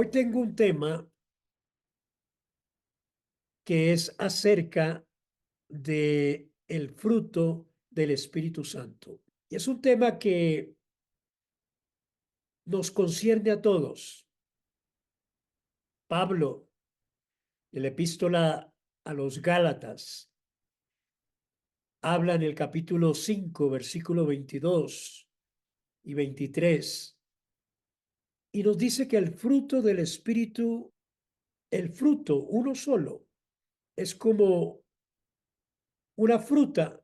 Hoy tengo un tema que es acerca de el fruto del Espíritu Santo. Y es un tema que nos concierne a todos. Pablo, en la epístola a los Gálatas, habla en el capítulo 5, versículo 22 y 23, y nos dice que el fruto del Espíritu, el fruto, uno solo, es como una fruta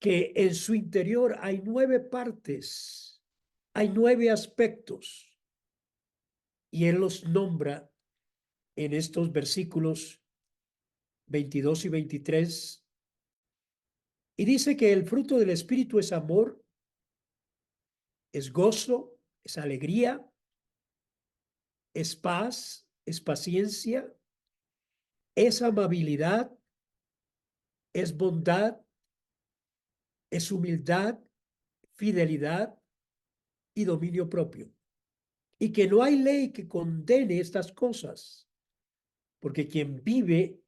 que en su interior hay 9 partes, hay 9 aspectos, y él los nombra en estos versículos 22 y 23, y dice que el fruto del Espíritu es amor, es gozo, es alegría, es paz, es paciencia, es amabilidad, es bondad, es humildad, fidelidad y dominio propio. Y que no hay ley que condene estas cosas, porque quien vive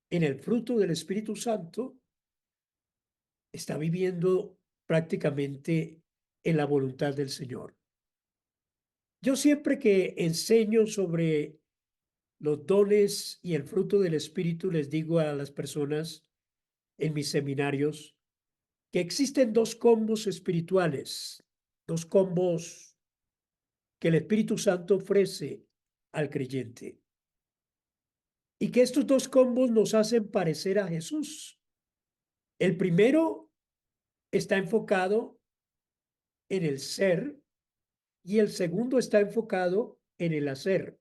en el fruto del Espíritu Santo está viviendo prácticamente en la voluntad del Señor. Yo siempre que enseño sobre los dones y el fruto del Espíritu, les digo a las personas en mis seminarios que existen dos combos espirituales, dos combos que el Espíritu Santo ofrece al creyente. Y que estos dos combos nos hacen parecer a Jesús. El primero está enfocado en el ser y el segundo está enfocado en el hacer.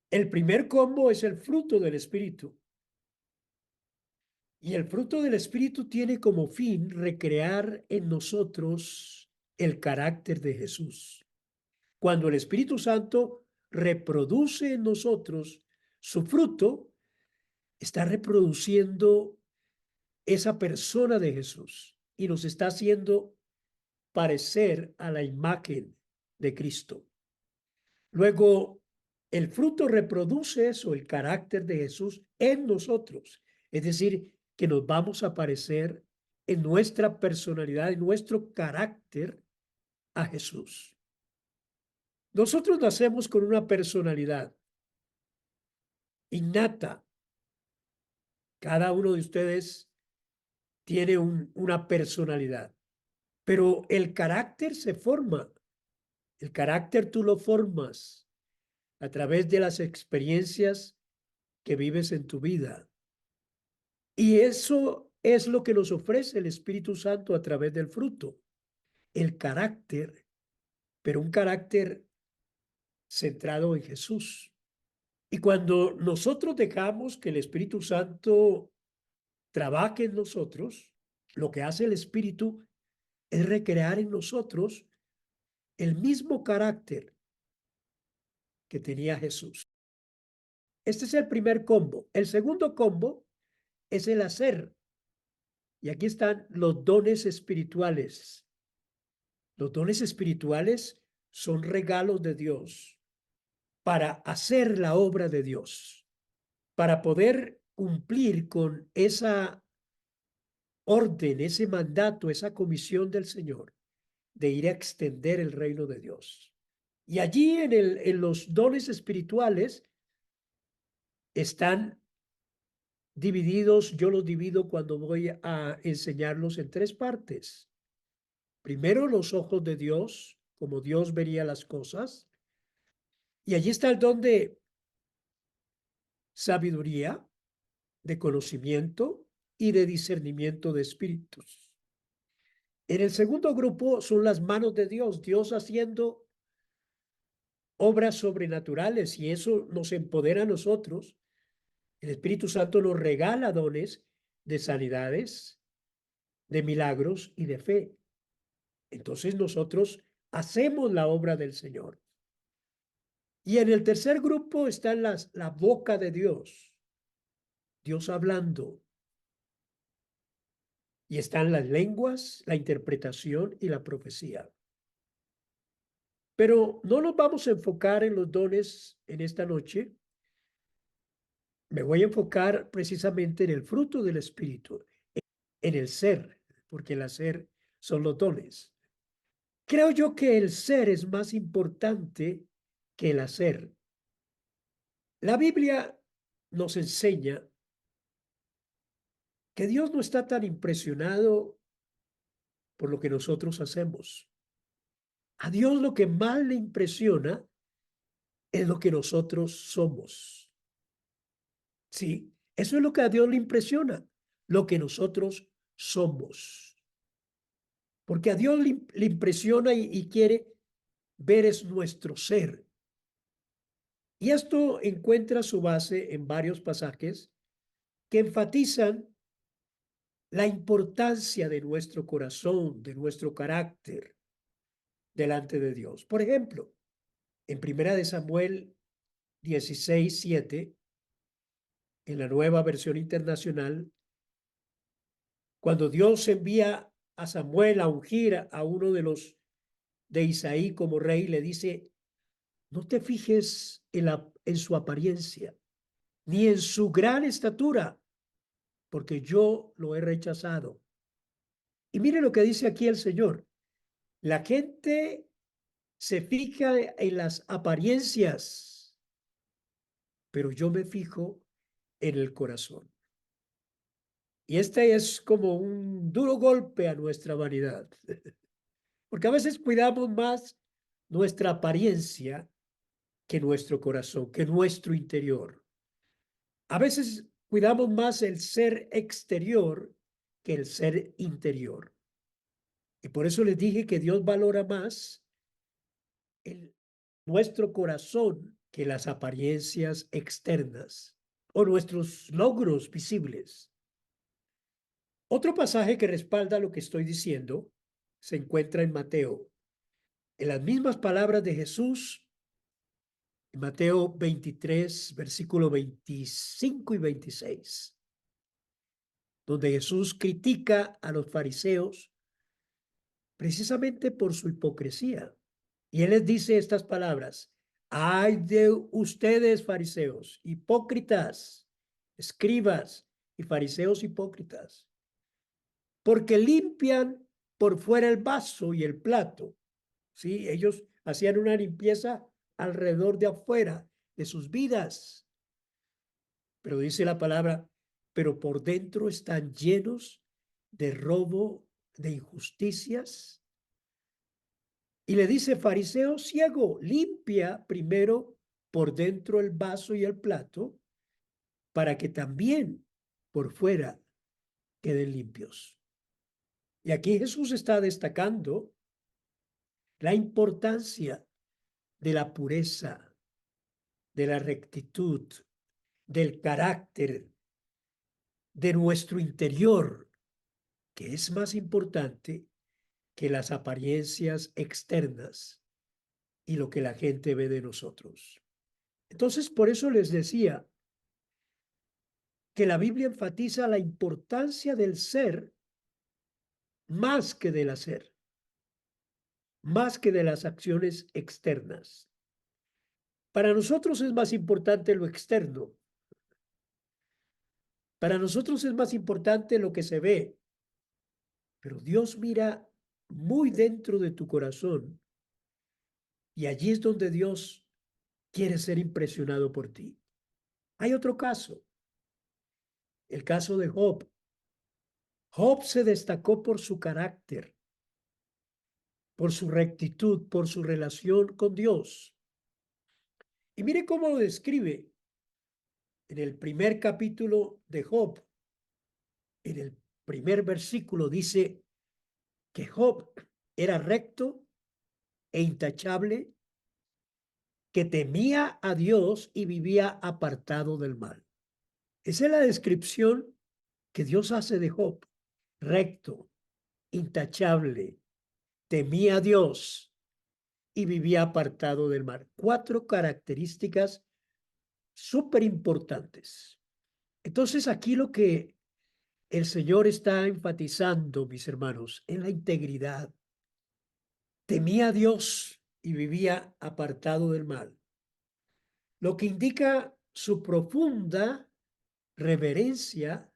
El primer combo es el fruto del Espíritu. Y el fruto del Espíritu tiene como fin recrear en nosotros el carácter de Jesús. Cuando el Espíritu Santo reproduce en nosotros su fruto, está reproduciendo esa persona de Jesús y nos está haciendo parecer a la imagen de Cristo. Luego, el fruto reproduce eso, el carácter de Jesús en nosotros. Es decir, que nos vamos a parecer en nuestra personalidad, en nuestro carácter a Jesús. Nosotros nacemos con una personalidad innata. Cada uno de ustedes tiene una personalidad, pero el carácter se forma. El carácter tú lo formas a través de las experiencias que vives en tu vida. Y eso es lo que nos ofrece el Espíritu Santo a través del fruto, el carácter, pero un carácter centrado en Jesús. Y cuando nosotros dejamos que el Espíritu Santo trabaje en nosotros, lo que hace el Espíritu es recrear en nosotros el mismo carácter que tenía Jesús. Este es el primer combo. El segundo combo es el hacer. Y aquí están los dones espirituales. Los dones espirituales son regalos de Dios para hacer la obra de Dios, para poder cumplir con esa orden, ese mandato, esa comisión del Señor de ir a extender el reino de Dios. Y allí en los dones espirituales están divididos, yo los divido cuando voy a enseñarlos en 3 partes. Primero, los ojos de Dios, como Dios vería las cosas. Y allí está el don de sabiduría, de conocimiento y de discernimiento de espíritus. En el segundo grupo son las manos de Dios, Dios haciendo obras sobrenaturales, y eso nos empodera a nosotros. El Espíritu Santo nos regala dones de sanidades, de milagros y de fe. Entonces nosotros hacemos la obra del Señor. Y en el tercer grupo está la boca de Dios, Dios hablando. Y están las lenguas, la interpretación y la profecía. Pero no nos vamos a enfocar en los dones en esta noche. Me voy a enfocar precisamente en el fruto del Espíritu, en el ser, porque el hacer son los dones. Creo yo que el ser es más importante que el hacer. La Biblia nos enseña que Dios no está tan impresionado por lo que nosotros hacemos. A Dios lo que más le impresiona es lo que nosotros somos. Sí, eso es lo que a Dios le impresiona, lo que nosotros somos. Porque a Dios le impresiona y quiere ver es nuestro ser. Y esto encuentra su base en varios pasajes que enfatizan la importancia de nuestro corazón, de nuestro carácter delante de Dios. Por ejemplo, en Primera de Samuel 16:7, en la Nueva Versión Internacional, cuando Dios envía a Samuel a ungir a uno de los de Isaí como rey, le dice: no te fijes en su apariencia, ni en su gran estatura, porque yo lo he rechazado. Y mire lo que dice aquí el Señor. La gente se fija en las apariencias, pero yo me fijo en el corazón. Y este es como un duro golpe a nuestra vanidad, porque a veces cuidamos más nuestra apariencia que nuestro corazón, que nuestro interior. A veces cuidamos más el ser exterior que el ser interior. Y por eso les dije que Dios valora más nuestro corazón que las apariencias externas o nuestros logros visibles. Otro pasaje que respalda lo que estoy diciendo se encuentra en Mateo. En las mismas palabras de Jesús, en Mateo 23, versículo 25 y 26, donde Jesús critica a los fariseos precisamente por su hipocresía. Y él les dice estas palabras: ay de ustedes, fariseos, hipócritas, escribas y fariseos hipócritas, porque limpian por fuera el vaso y el plato. Sí, ellos hacían una limpieza alrededor de afuera de sus vidas. Pero dice la palabra, pero por dentro están llenos de robo, de injusticias. Y le dice: fariseo ciego, limpia primero por dentro el vaso y el plato, para que también por fuera queden limpios. Y aquí Jesús está destacando la importancia de la pureza, de la rectitud, del carácter, de nuestro interior, que es más importante que las apariencias externas y lo que la gente ve de nosotros. Entonces, por eso les decía que la Biblia enfatiza la importancia del ser más que del hacer, más que de las acciones externas. Para nosotros es más importante lo externo. Para nosotros es más importante lo que se ve, pero Dios mira muy dentro de tu corazón y allí es donde Dios quiere ser impresionado por ti. Hay otro caso, el caso de Job. Job se destacó por su carácter, por su rectitud, por su relación con Dios. Y mire cómo lo describe en el primer capítulo de Job. En el primer versículo dice que Job era recto e intachable, que temía a Dios y vivía apartado del mal. Esa es la descripción que Dios hace de Job: recto, intachable, temía a Dios y vivía apartado del mal. Cuatro características súper importantes. Entonces aquí lo que el Señor está enfatizando, mis hermanos, en la integridad. Temía a Dios y vivía apartado del mal, lo que indica su profunda reverencia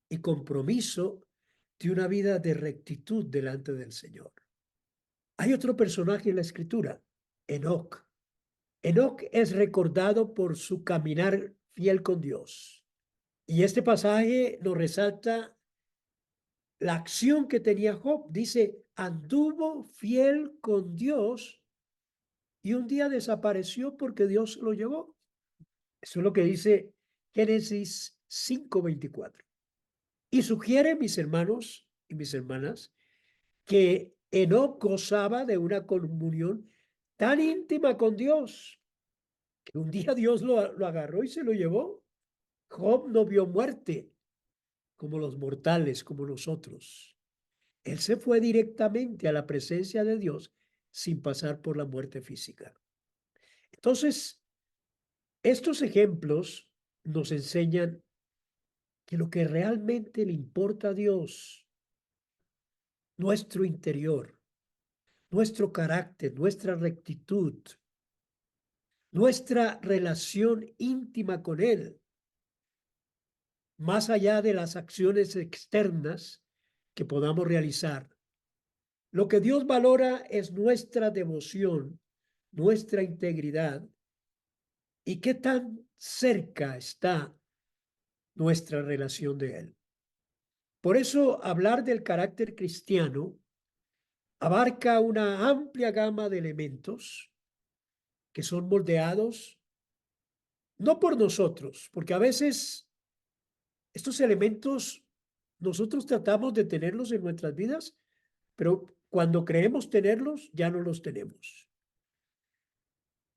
y compromiso de una vida de rectitud delante del Señor. Hay otro personaje en la Escritura, Enoc. Enoc es recordado por su caminar fiel con Dios. Y este pasaje nos resalta la acción que tenía Job. Dice, anduvo fiel con Dios y un día desapareció porque Dios lo llevó. Eso es lo que dice Génesis 5:24. Y sugiere, mis hermanos y mis hermanas, que Enoc gozaba de una comunión tan íntima con Dios que un día Dios lo agarró y se lo llevó. Job no vio muerte como los mortales, como nosotros. Él se fue directamente a la presencia de Dios sin pasar por la muerte física. Entonces, estos ejemplos nos enseñan que lo que realmente le importa a Dios, nuestro interior, nuestro carácter, nuestra rectitud, nuestra relación íntima con Él, más allá de las acciones externas que podamos realizar. Lo que Dios valora es nuestra devoción, nuestra integridad y qué tan cerca está nuestra relación de Él. Por eso hablar del carácter cristiano abarca una amplia gama de elementos que son moldeados no por nosotros, porque a veces estos elementos nosotros tratamos de tenerlos en nuestras vidas, pero cuando creemos tenerlos, ya no los tenemos.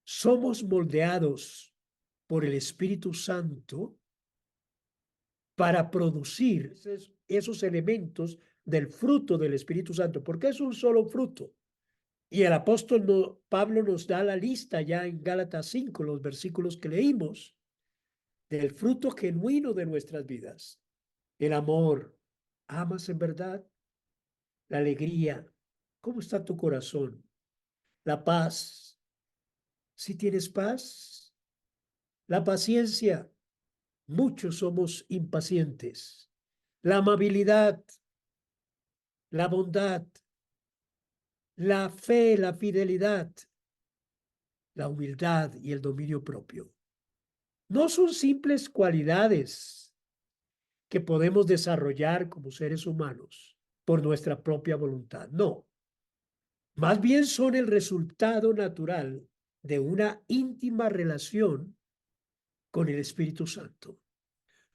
Somos moldeados por el Espíritu Santo para producir esos elementos del fruto del Espíritu Santo, porque es un solo fruto. Y el apóstol Pablo nos da la lista ya en Gálatas 5, los versículos que leímos, del fruto genuino de nuestras vidas. El amor, ¿amas en verdad? La alegría, ¿cómo está tu corazón? La paz, ¿si tienes paz? La paciencia, muchos somos impacientes. La amabilidad, la bondad, la fe, la fidelidad, la humildad y el dominio propio. No son simples cualidades que podemos desarrollar como seres humanos por nuestra propia voluntad. No, más bien son el resultado natural de una íntima relación con el Espíritu Santo.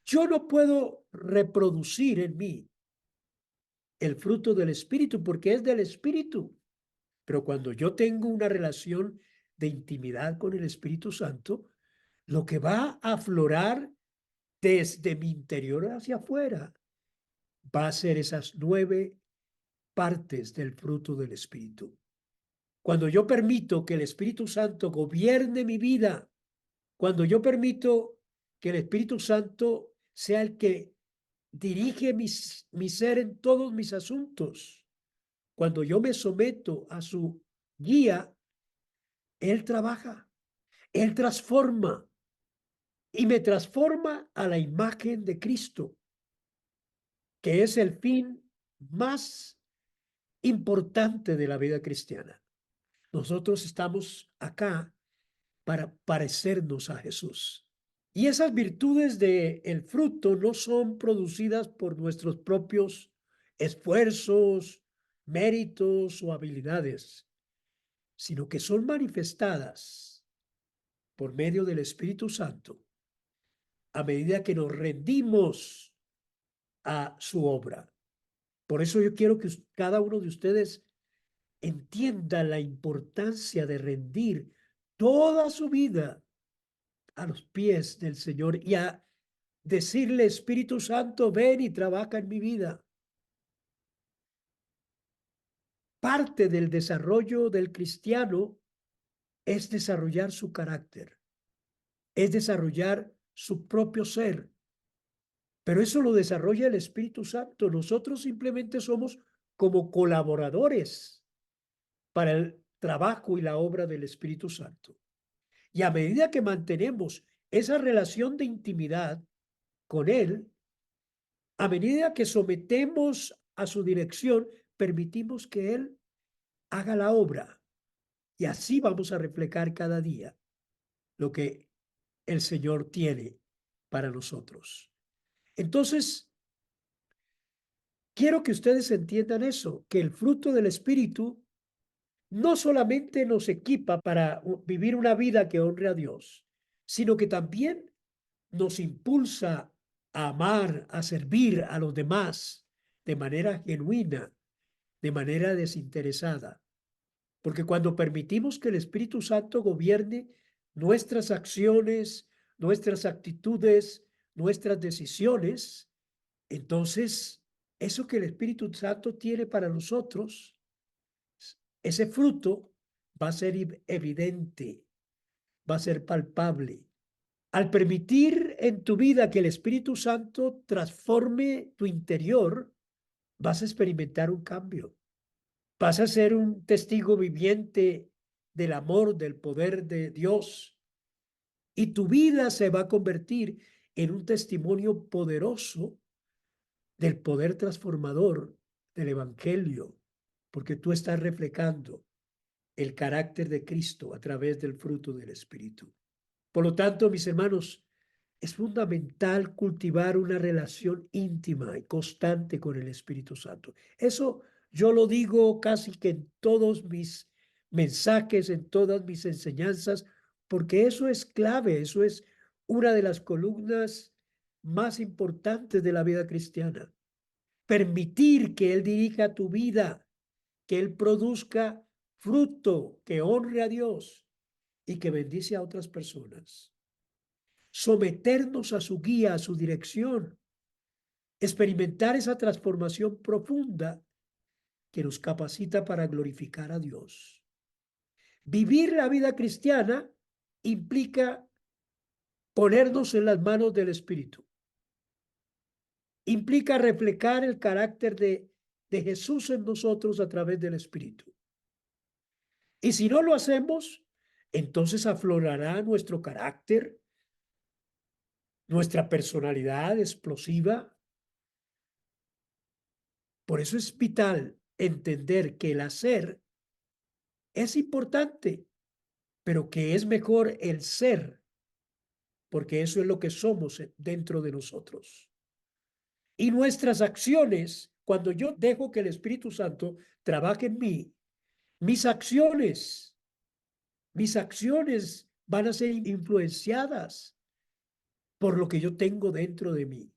Yo no puedo reproducir en mí el fruto del Espíritu porque es del Espíritu. Pero cuando yo tengo una relación de intimidad con el Espíritu Santo, lo que va a aflorar desde mi interior hacia afuera va a ser esas 9 partes del fruto del Espíritu. Cuando yo permito que el Espíritu Santo gobierne mi vida, cuando yo permito que el Espíritu Santo sea el que dirige mi ser en todos mis asuntos, cuando yo me someto a su guía, Él trabaja, Él transforma y me transforma a la imagen de Cristo, que es el fin más importante de la vida cristiana. Nosotros estamos acá para parecernos a Jesús. Y esas virtudes del fruto no son producidas por nuestros propios esfuerzos, méritos o habilidades, sino que son manifestadas por medio del Espíritu Santo a medida que nos rendimos a su obra. Por eso yo quiero que cada uno de ustedes entienda la importancia de rendir toda su vida a los pies del Señor y a decirle, Espíritu Santo, ven y trabaja en mi vida. Parte del desarrollo del cristiano es desarrollar su carácter, es desarrollar su propio ser. Pero eso lo desarrolla el Espíritu Santo. Nosotros simplemente somos como colaboradores para trabajo y la obra del Espíritu Santo. Y a medida que mantenemos esa relación de intimidad con Él, a medida que sometemos a su dirección, permitimos que Él haga la obra. Y así vamos a reflejar cada día lo que el Señor tiene para nosotros. Entonces, quiero que ustedes entiendan eso, que el fruto del Espíritu no solamente nos equipa para vivir una vida que honre a Dios, sino que también nos impulsa a amar, a servir a los demás de manera genuina, de manera desinteresada. Porque cuando permitimos que el Espíritu Santo gobierne nuestras acciones, nuestras actitudes, nuestras decisiones, entonces eso que el Espíritu Santo tiene para nosotros, ese fruto va a ser evidente, va a ser palpable. Al permitir en tu vida que el Espíritu Santo transforme tu interior, vas a experimentar un cambio. Vas a ser un testigo viviente del amor, del poder de Dios. Y tu vida se va a convertir en un testimonio poderoso del poder transformador del Evangelio, porque tú estás reflejando el carácter de Cristo a través del fruto del Espíritu. Por lo tanto, mis hermanos, es fundamental cultivar una relación íntima y constante con el Espíritu Santo. Eso yo lo digo casi que en todos mis mensajes, en todas mis enseñanzas, porque eso es clave, eso es una de las columnas más importantes de la vida cristiana. Permitir que Él dirija tu vida, que Él produzca fruto que honre a Dios y que bendice a otras personas. Someternos a su guía, a su dirección, experimentar esa transformación profunda que nos capacita para glorificar a Dios. Vivir la vida cristiana implica ponernos en las manos del Espíritu. Implica reflejar el carácter de Jesús en nosotros a través del Espíritu. Y si no lo hacemos, entonces aflorará nuestro carácter, nuestra personalidad explosiva. Por eso es vital entender que el hacer es importante, pero que es mejor el ser, porque eso es lo que somos dentro de nosotros. Y nuestras acciones, cuando yo dejo que el Espíritu Santo trabaje en mí, mis acciones van a ser influenciadas por lo que yo tengo dentro de mí.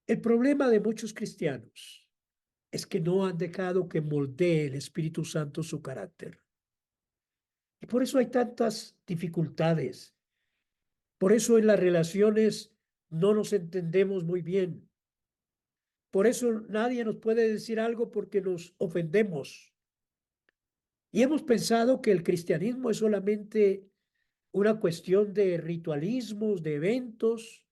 El problema de muchos cristianos es que no han dejado que moldee el Espíritu Santo su carácter. Y por eso hay tantas dificultades. Por eso en las relaciones no nos entendemos muy bien. Por eso nadie nos puede decir algo porque nos ofendemos. Y hemos pensado que el cristianismo es solamente una cuestión de ritualismos, de eventos,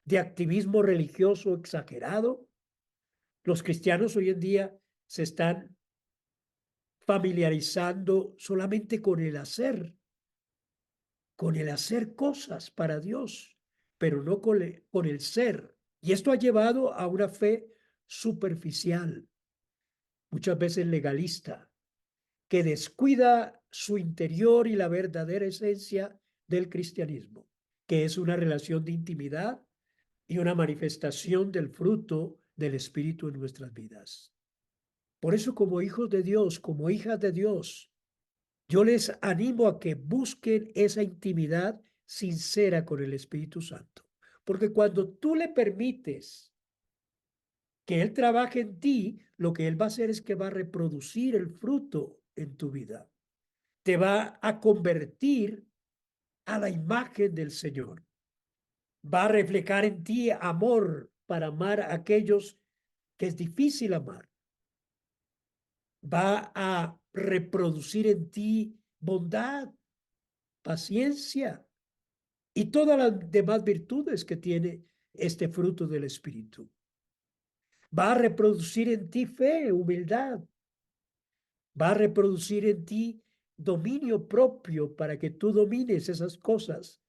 de activismo religioso exagerado. Los cristianos hoy en día se están familiarizando solamente con el hacer cosas para Dios, pero no con el ser. Y esto ha llevado a una fe superficial, muchas veces legalista, que descuida su interior y la verdadera esencia del cristianismo, que es una relación de intimidad y una manifestación del fruto del Espíritu en nuestras vidas. Por eso, como hijos de Dios, como hijas de Dios, yo les animo a que busquen esa intimidad sincera con el Espíritu Santo. Porque cuando tú le permites que Él trabaje en ti, lo que Él va a hacer es que va a reproducir el fruto en tu vida. Te va a convertir a la imagen del Señor. Va a reflejar en ti amor para amar a aquellos que es difícil amar. Va a reproducir en ti bondad, paciencia y todas las demás virtudes que tiene este fruto del Espíritu. Va a reproducir en ti fe, humildad. Va a reproducir en ti dominio propio para que tú domines esas cosas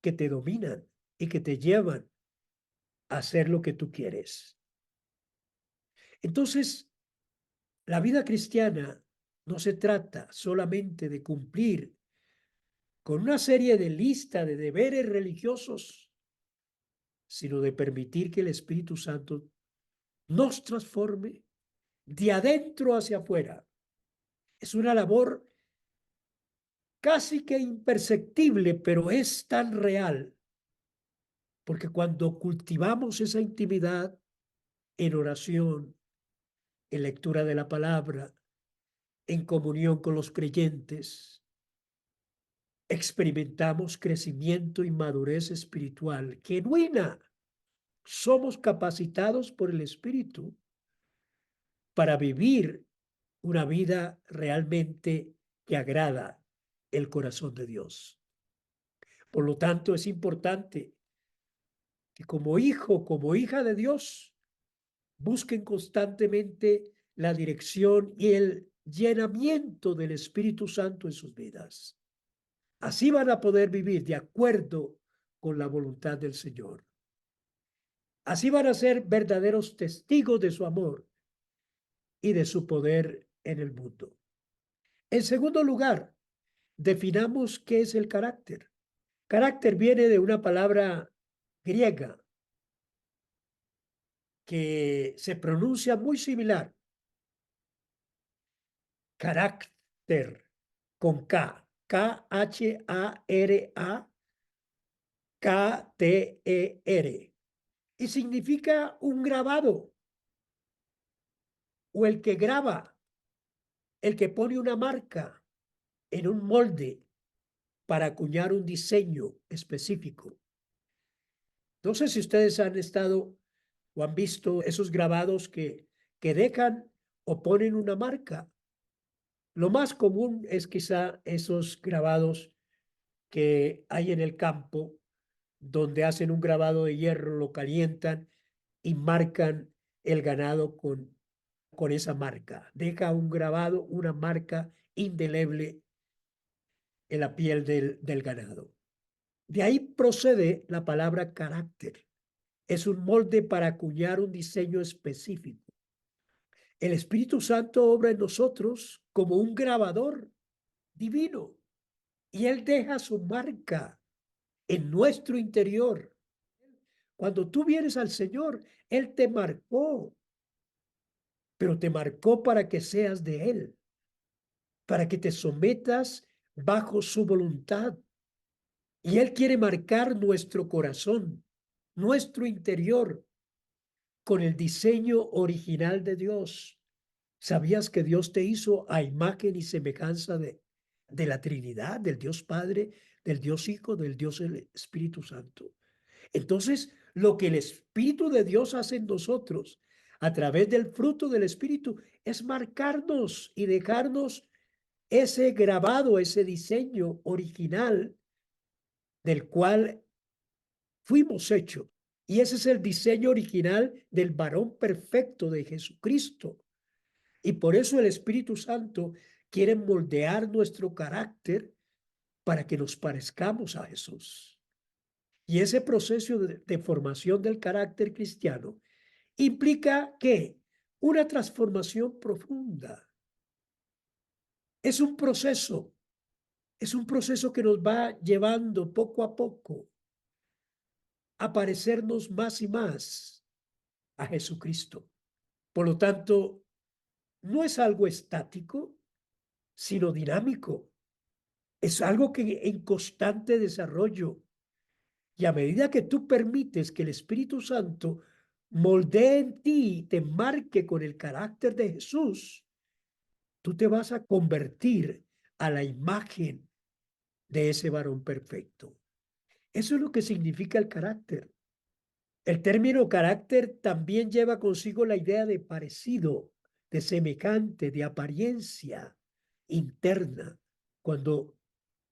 que te dominan y que te llevan a hacer lo que tú quieres. Entonces, la vida cristiana no se trata solamente de cumplir con una serie de lista de deberes religiosos, sino de permitir que el Espíritu Santo nos transforme de adentro hacia afuera. Es una labor casi que imperceptible, pero es tan real, porque cuando cultivamos esa intimidad en oración, en lectura de la palabra, en comunión con los creyentes, experimentamos crecimiento y madurez espiritual genuina. Somos capacitados por el Espíritu para vivir una vida realmente que agrada el corazón de Dios. Por lo tanto, es importante que como hijo, como hija de Dios, busquen constantemente la dirección y el llenamiento del Espíritu Santo en sus vidas. Así van a poder vivir de acuerdo con la voluntad del Señor. Así van a ser verdaderos testigos de su amor y de su poder en el mundo. En segundo lugar, definamos qué es el carácter. Carácter viene de una palabra griega que se pronuncia muy similar. Carácter con K. K-H-A-R-A-K-T-E-R. Y significa un grabado o el que graba, el que pone una marca en un molde para acuñar un diseño específico. No sé si ustedes han estado o han visto esos grabados que dejan o ponen una marca. Lo más común es quizá esos grabados que hay en el campo, donde hacen un grabado de hierro, lo calientan y marcan el ganado con esa marca. Deja un grabado, una marca indeleble en la piel del ganado. De ahí procede la palabra carácter. Es un molde para acuñar un diseño específico. El Espíritu Santo obra en nosotros como un grabador divino y Él deja su marca en nuestro interior. Cuando tú vienes al Señor, Él te marcó, pero te marcó para que seas de Él, para que te sometas bajo su voluntad. Y Él quiere marcar nuestro corazón, nuestro interior, con el diseño original de Dios. ¿Sabías que Dios te hizo a imagen y semejanza de la Trinidad, del Dios Padre, del Dios Hijo, del Dios Espíritu Santo? Entonces, lo que el Espíritu de Dios hace en nosotros a través del fruto del Espíritu es marcarnos y dejarnos ese grabado, ese diseño original del cual fuimos hechos. Y ese es el diseño original del varón perfecto de Jesucristo. Y por eso el Espíritu Santo quiere moldear nuestro carácter para que nos parezcamos a Jesús. Y ese proceso de formación del carácter cristiano implica que una transformación profunda. Es un proceso, es un proceso que nos va llevando poco a poco a parecernos más y más a Jesucristo. Por lo tanto, no es algo estático, sino dinámico. Es algo que en constante desarrollo. Y a medida que tú permites que el Espíritu Santo moldee en ti, te marque con el carácter de Jesús, tú te vas a convertir a la imagen de ese varón perfecto. Eso es lo que significa el carácter. El término carácter también lleva consigo la idea de parecido, de semejante, de apariencia interna. Cuando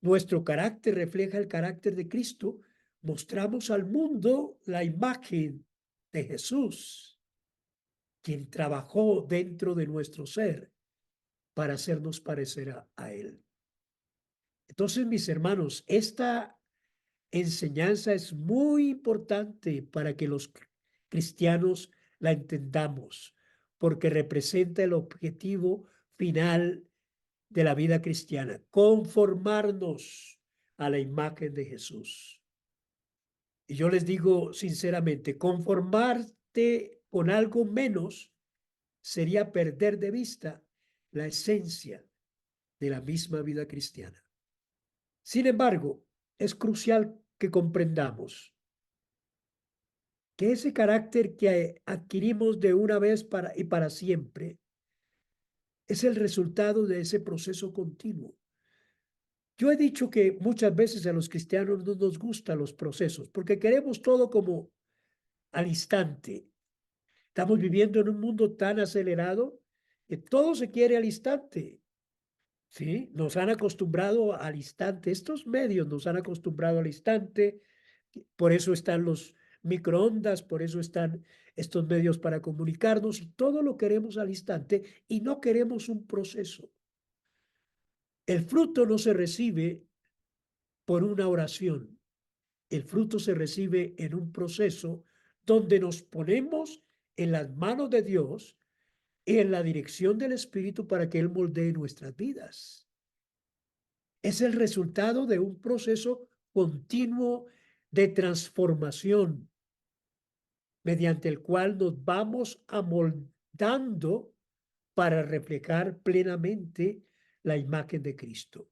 nuestro carácter refleja el carácter de Cristo, mostramos al mundo la imagen de Jesús, quien trabajó dentro de nuestro ser para hacernos parecer a Él. Entonces, mis hermanos, esta enseñanza es muy importante para que los cristianos la entendamos, porque representa el objetivo final de la vida cristiana, conformarnos a la imagen de Jesús. Y yo les digo sinceramente, conformarte con algo menos sería perder de vista la esencia de la misma vida cristiana. Sin embargo, es crucial que comprendamos que ese carácter que adquirimos de una vez y para siempre es el resultado de ese proceso continuo. Yo he dicho que muchas veces a los cristianos no nos gustan los procesos porque queremos todo como al instante. Estamos viviendo en un mundo tan acelerado que todo se quiere al instante. ¿Sí? Nos han acostumbrado al instante. Estos medios nos han acostumbrado al instante. Por eso están los microondas, por eso están estos medios para comunicarnos y todo lo queremos al instante y no queremos un proceso. El fruto no se recibe por una oración. El fruto se recibe en un proceso donde nos ponemos en las manos de Dios y en la dirección del Espíritu para que Él moldee nuestras vidas. Es el resultado de un proceso continuo de transformación mediante el cual nos vamos amoldando para reflejar plenamente la imagen de Cristo.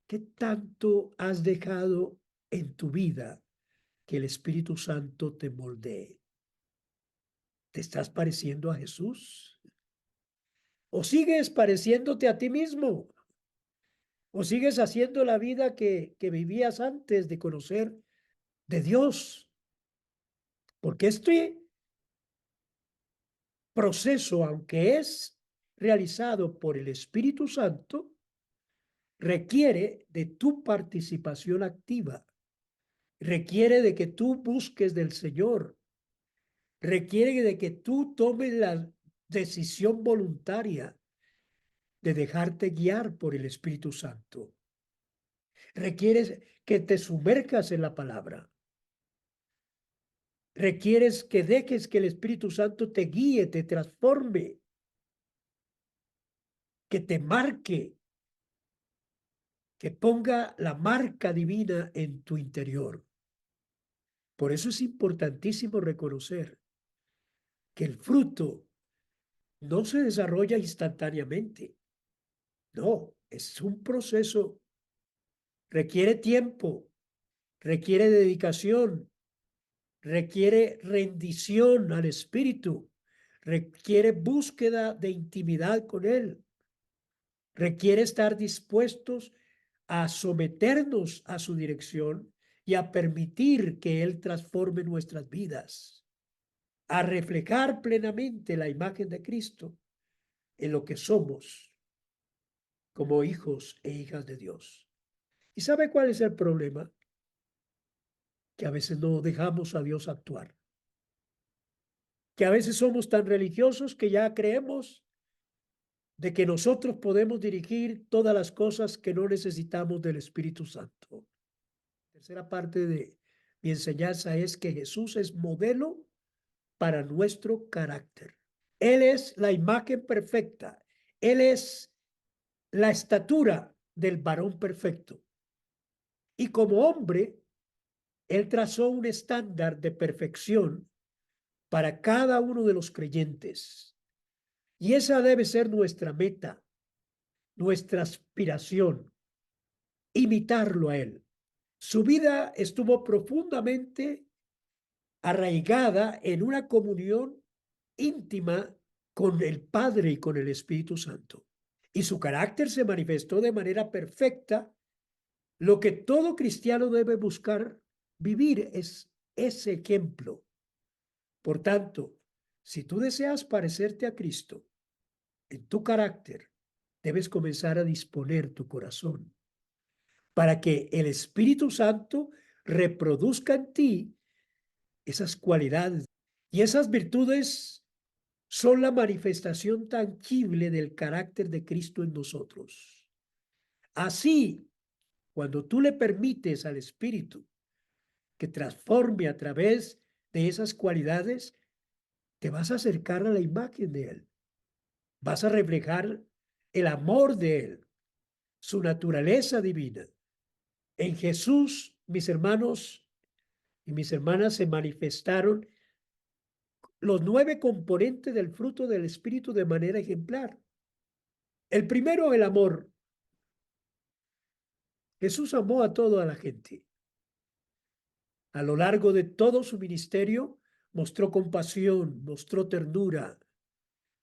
¿Qué tanto has dejado en tu vida que el Espíritu Santo te moldee? ¿Te estás pareciendo a Jesús? ¿O sigues pareciéndote a ti mismo? ¿O sigues haciendo la vida que vivías antes de conocer de Dios? Porque este proceso, aunque es realizado por el Espíritu Santo, requiere de tu participación activa, requiere de que tú busques del Señor, requiere de que tú tomes la decisión voluntaria de dejarte guiar por el Espíritu Santo. Requieres que te sumerjas en la palabra. Requieres que dejes que el Espíritu Santo te guíe, te transforme, que te marque, que ponga la marca divina en tu interior. Por eso es importantísimo reconocer que el fruto no se desarrolla instantáneamente. No, es un proceso. Requiere tiempo, requiere dedicación, requiere rendición al Espíritu, requiere búsqueda de intimidad con Él, requiere estar dispuestos a someternos a su dirección y a permitir que Él transforme nuestras vidas, a reflejar plenamente la imagen de Cristo en lo que somos como hijos e hijas de Dios. ¿Y sabe cuál es el problema? Que a veces no dejamos a Dios actuar. Que a veces somos tan religiosos que ya creemos de que nosotros podemos dirigir todas las cosas que no necesitamos del Espíritu Santo. La tercera parte de mi enseñanza es que Jesús es modelo para nuestro carácter. Él es la imagen perfecta. Él es la estatura del varón perfecto. Y como hombre, Él trazó un estándar de perfección para cada uno de los creyentes. Y esa debe ser nuestra meta, nuestra aspiración, imitarlo a Él. Su vida estuvo profundamente arraigada en una comunión íntima con el Padre y con el Espíritu Santo. Y su carácter se manifestó de manera perfecta. Lo que todo cristiano debe buscar vivir es ese ejemplo. Por tanto, si tú deseas parecerte a Cristo en tu carácter, debes comenzar a disponer tu corazón para que el Espíritu Santo reproduzca en ti esas cualidades y esas virtudes son la manifestación tangible del carácter de Cristo en nosotros. Así, cuando tú le permites al Espíritu que transforme a través de esas cualidades, te vas a acercar a la imagen de Él. Vas a reflejar el amor de Él, su naturaleza divina. En Jesús, mis hermanos y mis hermanas, se manifestaron los 9 componentes del fruto del Espíritu de manera ejemplar. El primero, el amor. Jesús amó a toda la gente. A lo largo de todo su ministerio, mostró compasión, mostró ternura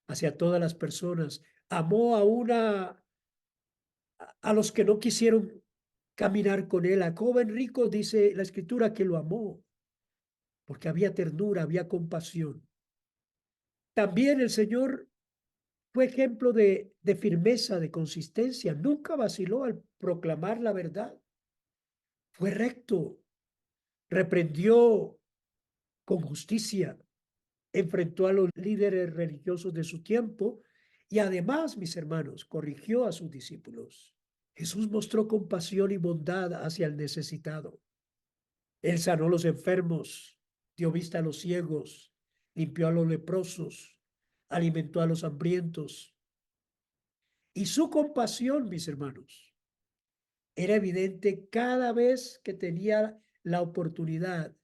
hacia todas las personas. Amó a los que no quisieron caminar con él. A joven rico dice la Escritura que lo amó, porque había ternura, había compasión. También el Señor fue ejemplo de firmeza, de consistencia. Nunca vaciló al proclamar la verdad. Fue recto, reprendió con justicia, enfrentó a los líderes religiosos de su tiempo y además, mis hermanos, corrigió a sus discípulos. Jesús mostró compasión y bondad hacia el necesitado. Él sanó a los enfermos, dio vista a los ciegos, limpió a los leprosos, alimentó a los hambrientos. Y su compasión, mis hermanos, era evidente cada vez que tenía la oportunidad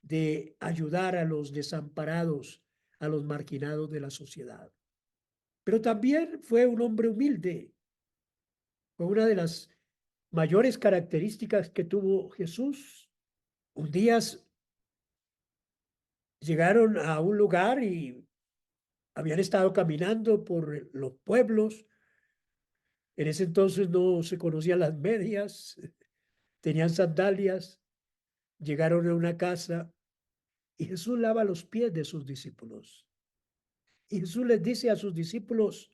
de ayudar a los desamparados, a los marginados de la sociedad. Pero también fue un hombre humilde. Fue una de las mayores características que tuvo Jesús. Un día llegaron a un lugar y habían estado caminando por los pueblos. En ese entonces no se conocían las medias, tenían sandalias. Llegaron a una casa y Jesús lava los pies de sus discípulos. Y Jesús les dice a sus discípulos: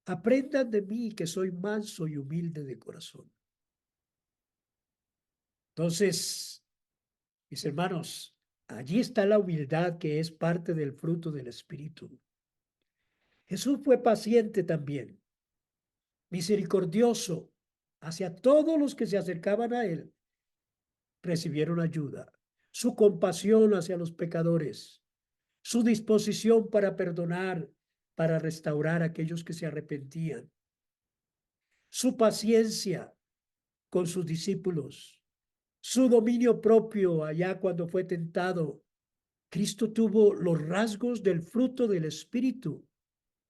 aprendan de mí que soy manso y humilde de corazón. Entonces, mis hermanos, allí está la humildad que es parte del fruto del Espíritu. Jesús fue paciente también, misericordioso hacia todos los que se acercaban a él, recibieron ayuda. Su compasión hacia los pecadores, su disposición para perdonar, para restaurar a aquellos que se arrepentían, su paciencia con sus discípulos, su dominio propio allá cuando fue tentado. Cristo tuvo los rasgos del fruto del Espíritu,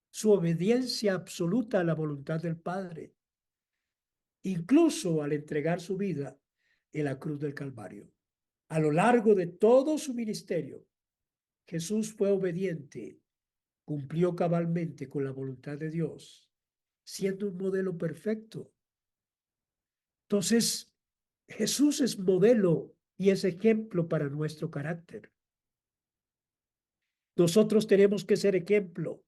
su obediencia absoluta a la voluntad del Padre, incluso al entregar su vida en la cruz del Calvario. A lo largo de todo su ministerio, Jesús fue obediente, cumplió cabalmente con la voluntad de Dios, siendo un modelo perfecto. Entonces, Jesús es modelo y es ejemplo para nuestro carácter. Nosotros tenemos que ser ejemplo.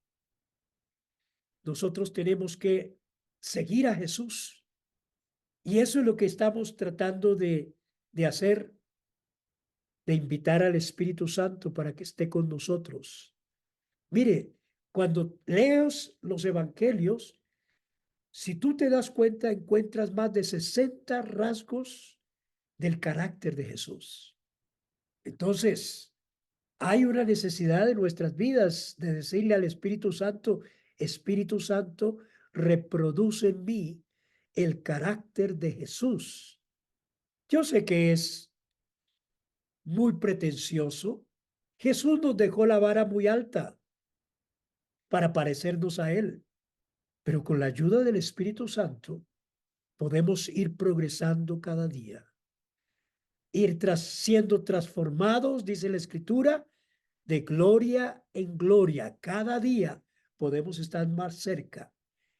Nosotros tenemos que seguir a Jesús. Y eso es lo que estamos tratando de hacer, de invitar al Espíritu Santo para que esté con nosotros. Mire, cuando leas los evangelios, si tú te das cuenta, encuentras más de 60 rasgos del carácter de Jesús. Entonces, hay una necesidad en nuestras vidas de decirle al Espíritu Santo, reproduce en mí el carácter de Jesús. Yo sé que es muy pretencioso. Jesús nos dejó la vara muy alta para parecernos a Él, pero con la ayuda del Espíritu Santo podemos ir progresando cada día, ir siendo transformados, dice la Escritura, de gloria en gloria. Cada día podemos estar más cerca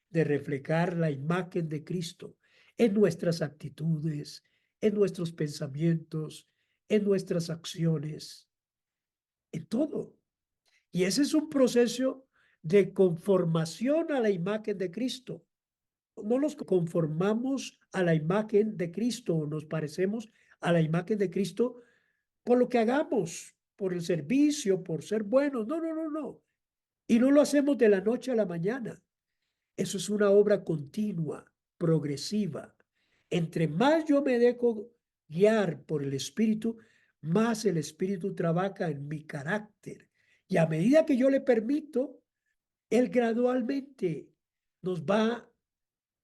de reflejar la imagen de Cristo en nuestras actitudes, en nuestros pensamientos, en nuestras acciones, en todo. Y ese es un proceso de conformación a la imagen de Cristo. No nos conformamos a la imagen de Cristo o nos parecemos a la imagen de Cristo por lo que hagamos, por el servicio, por ser buenos. No, no, no, no. Y no lo hacemos de la noche a la mañana. Eso es una obra continua, progresiva. Entre más yo me dejo guiar por el Espíritu, más el Espíritu trabaja en mi carácter. Y a medida que yo le permito, Él gradualmente nos va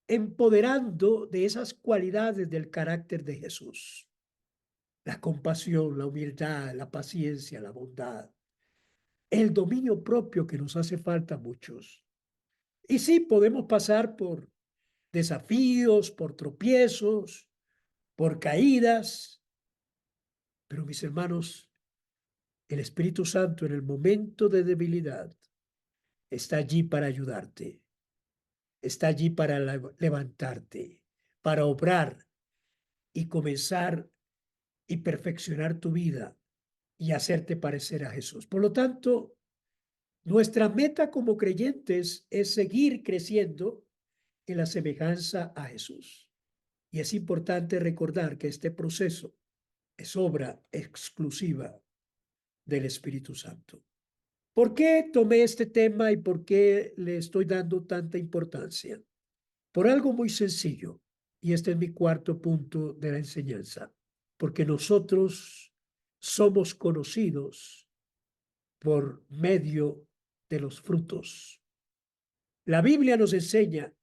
empoderando de esas cualidades del carácter de Jesús. La compasión, la humildad, la paciencia, la bondad, el dominio propio que nos hace falta a muchos. Y sí, podemos pasar por desafíos, por tropiezos, por caídas, pero mis hermanos, el Espíritu Santo en el momento de debilidad está allí para ayudarte, está allí para levantarte, para obrar y comenzar y perfeccionar tu vida y hacerte parecer a Jesús. Por lo tanto, nuestra meta como creyentes es seguir creciendo en la semejanza a Jesús. Y es importante recordar que este proceso es obra exclusiva del Espíritu Santo. ¿Por qué tomé este tema y por qué le estoy dando tanta importancia? Por algo muy sencillo, y este es mi cuarto punto de la enseñanza, porque nosotros somos conocidos por medio de los frutos. La Biblia nos enseña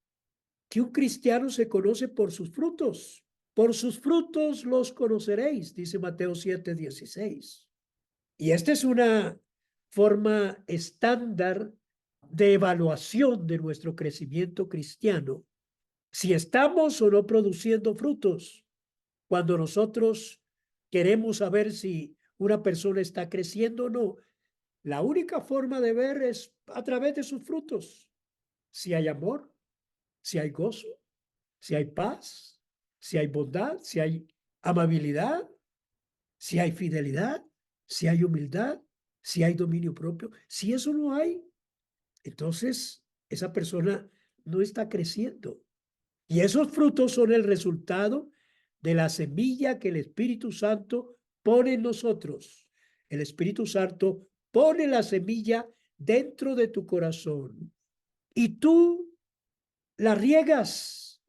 que un cristiano se conoce por sus frutos. Por sus frutos los conoceréis, dice Mateo 7:16. Y esta es una forma estándar de evaluación de nuestro crecimiento cristiano. Si estamos o no produciendo frutos, cuando nosotros queremos saber si una persona está creciendo o no, la única forma de ver es a través de sus frutos. Si hay amor, si hay gozo, si hay paz, si hay bondad, si hay amabilidad, si hay fidelidad, si hay humildad, si hay dominio propio. Si eso no hay, entonces esa persona no está creciendo. Y esos frutos son el resultado de la semilla que el Espíritu Santo pone en nosotros. El Espíritu Santo pone la semilla dentro de tu corazón y tú la riegas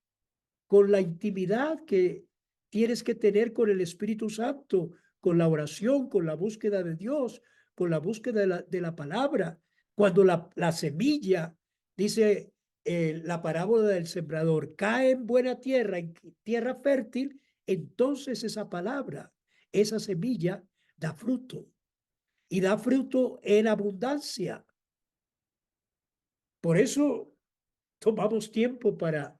con la intimidad que tienes que tener con el Espíritu Santo, con la oración, con la búsqueda de Dios, con la búsqueda de la palabra. Cuando la semilla, dice la parábola del sembrador, cae en buena tierra, en tierra fértil, entonces esa palabra, esa semilla da fruto y da fruto en abundancia. Por eso tomamos tiempo para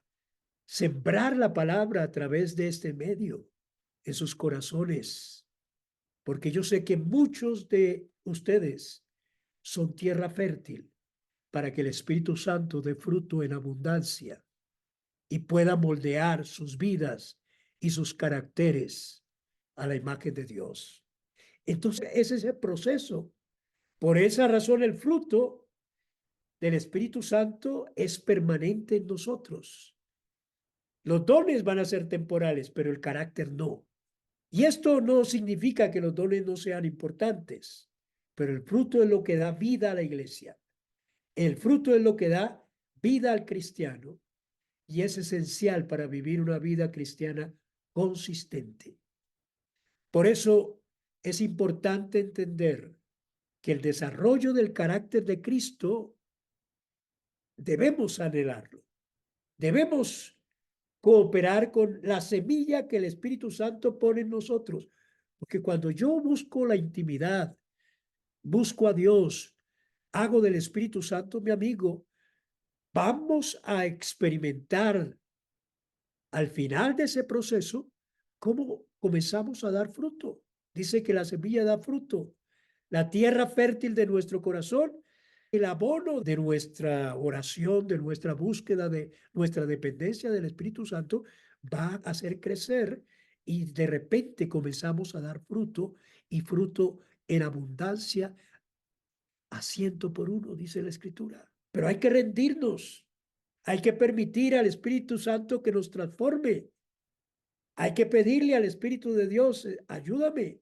sembrar la palabra a través de este medio en sus corazones, porque yo sé que muchos de ustedes son tierra fértil para que el Espíritu Santo dé fruto en abundancia y pueda moldear sus vidas y sus caracteres a la imagen de Dios. Entonces, ese es el proceso. Por esa razón, el fruto del Espíritu Santo es permanente en nosotros. Los dones van a ser temporales, pero el carácter no. Y esto no significa que los dones no sean importantes, pero el fruto es lo que da vida a la iglesia. El fruto es lo que da vida al cristiano y es esencial para vivir una vida cristiana consistente. Por eso es importante entender que el desarrollo del carácter de Cristo debemos anhelarlo. Debemos cooperar con la semilla que el Espíritu Santo pone en nosotros. Porque cuando yo busco la intimidad, busco a Dios, hago del Espíritu Santo mi amigo, vamos a experimentar al final de ese proceso cómo comenzamos a dar fruto. Dice que la semilla da fruto. La tierra fértil de nuestro corazón, el abono de nuestra oración, de nuestra búsqueda, de nuestra dependencia del Espíritu Santo, va a hacer crecer y de repente comenzamos a dar fruto y fruto en abundancia a 100 por 1, dice la Escritura. Pero hay que rendirnos, hay que permitir al Espíritu Santo que nos transforme. Hay que pedirle al Espíritu de Dios, ayúdame,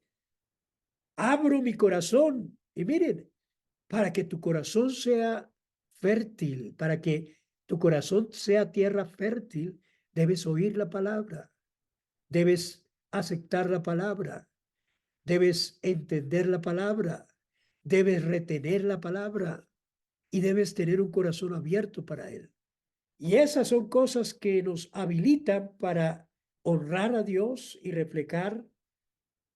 abro mi corazón. Y miren, Para que tu corazón sea fértil, para que tu corazón sea tierra fértil, debes oír la palabra, debes aceptar la palabra, debes entender la palabra, debes retener la palabra y debes tener un corazón abierto para él. Y esas son cosas que nos habilitan para honrar a Dios y reflejar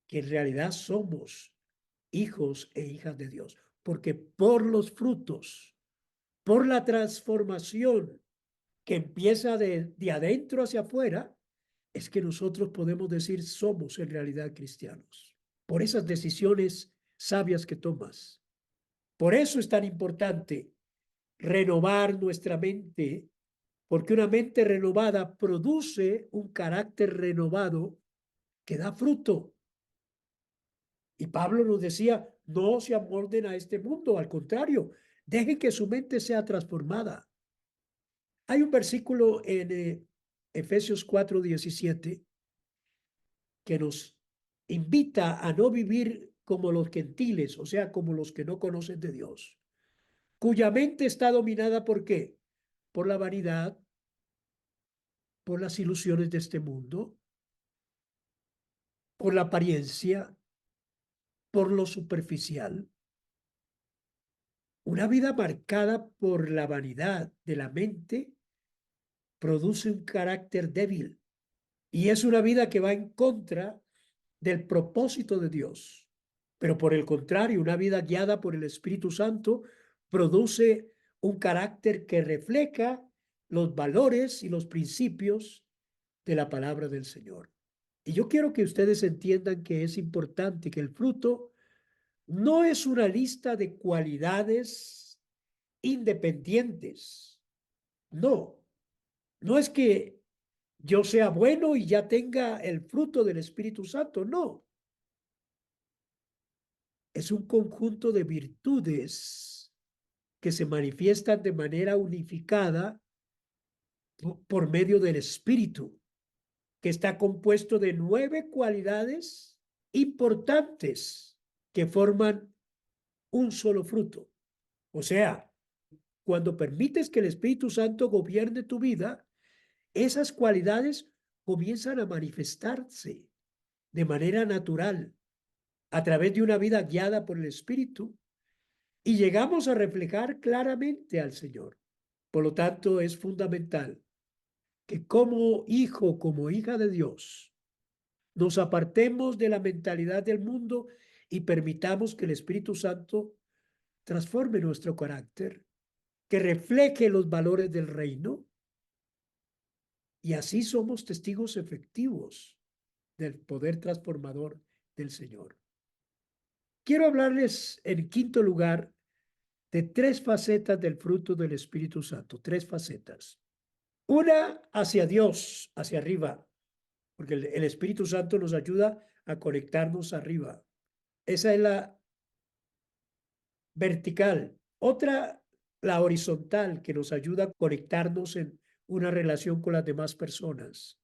que en realidad somos hijos e hijas de Dios. Porque por los frutos, por la transformación que empieza de adentro hacia afuera, es que nosotros podemos decir somos en realidad cristianos. Por esas decisiones sabias que tomas. Por eso es tan importante renovar nuestra mente, porque una mente renovada produce un carácter renovado que da fruto. Y Pablo nos decía, no se amolden a este mundo, al contrario, dejen que su mente sea transformada. Hay un versículo en Efesios 4:17 que nos invita a no vivir como los gentiles, o sea, como los que no conocen de Dios, cuya mente está dominada ¿por qué? Por la vanidad, por las ilusiones de este mundo, por la apariencia, por lo superficial. Una vida marcada por la vanidad de la mente produce un carácter débil y es una vida que va en contra del propósito de Dios. Pero por el contrario, una vida guiada por el Espíritu Santo produce un carácter que refleja los valores y los principios de la palabra del Señor. Y yo quiero que ustedes entiendan que es importante que el fruto no es una lista de cualidades independientes. No, no es que yo sea bueno y ya tenga el fruto del Espíritu Santo. No, es un conjunto de virtudes que se manifiestan de manera unificada por medio del Espíritu, que está compuesto de 9 cualidades importantes que forman un solo fruto. O sea, cuando permites que el Espíritu Santo gobierne tu vida, esas cualidades comienzan a manifestarse de manera natural a través de una vida guiada por el Espíritu y llegamos a reflejar claramente al Señor. Por lo tanto, es fundamental que como hijo, como hija de Dios, nos apartemos de la mentalidad del mundo y permitamos que el Espíritu Santo transforme nuestro carácter, que refleje los valores del reino y así somos testigos efectivos del poder transformador del Señor. Quiero hablarles en quinto lugar de 3 facetas del fruto del Espíritu Santo, 3 facetas. Una hacia Dios, hacia arriba, porque el Espíritu Santo nos ayuda a conectarnos arriba. Esa es la vertical. Otra, la horizontal, que nos ayuda a conectarnos en una relación con las demás personas.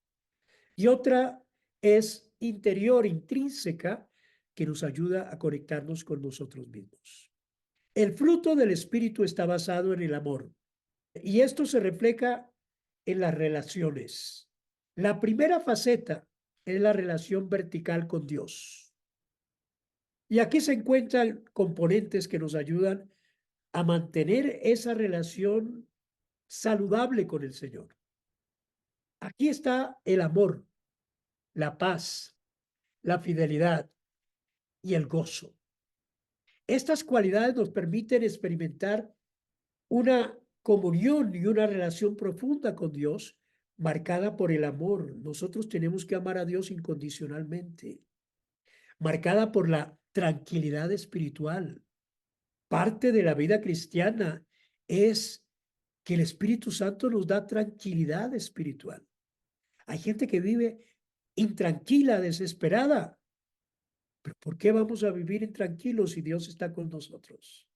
Y otra es interior, intrínseca, que nos ayuda a conectarnos con nosotros mismos. El fruto del Espíritu está basado en el amor. Y esto se refleja en las relaciones. La primera faceta es la relación vertical con Dios. Y aquí se encuentran componentes que nos ayudan a mantener esa relación saludable con el Señor. Aquí está el amor, la paz, la fidelidad y el gozo. Estas cualidades nos permiten experimentar una comunión y una relación profunda con Dios marcada por el amor. Nosotros tenemos que amar a Dios incondicionalmente, marcada por la tranquilidad espiritual. Parte de la vida cristiana es que el Espíritu Santo nos da tranquilidad espiritual. Hay gente que vive intranquila, desesperada. ¿Pero por qué vamos a vivir intranquilos si Dios está con nosotros?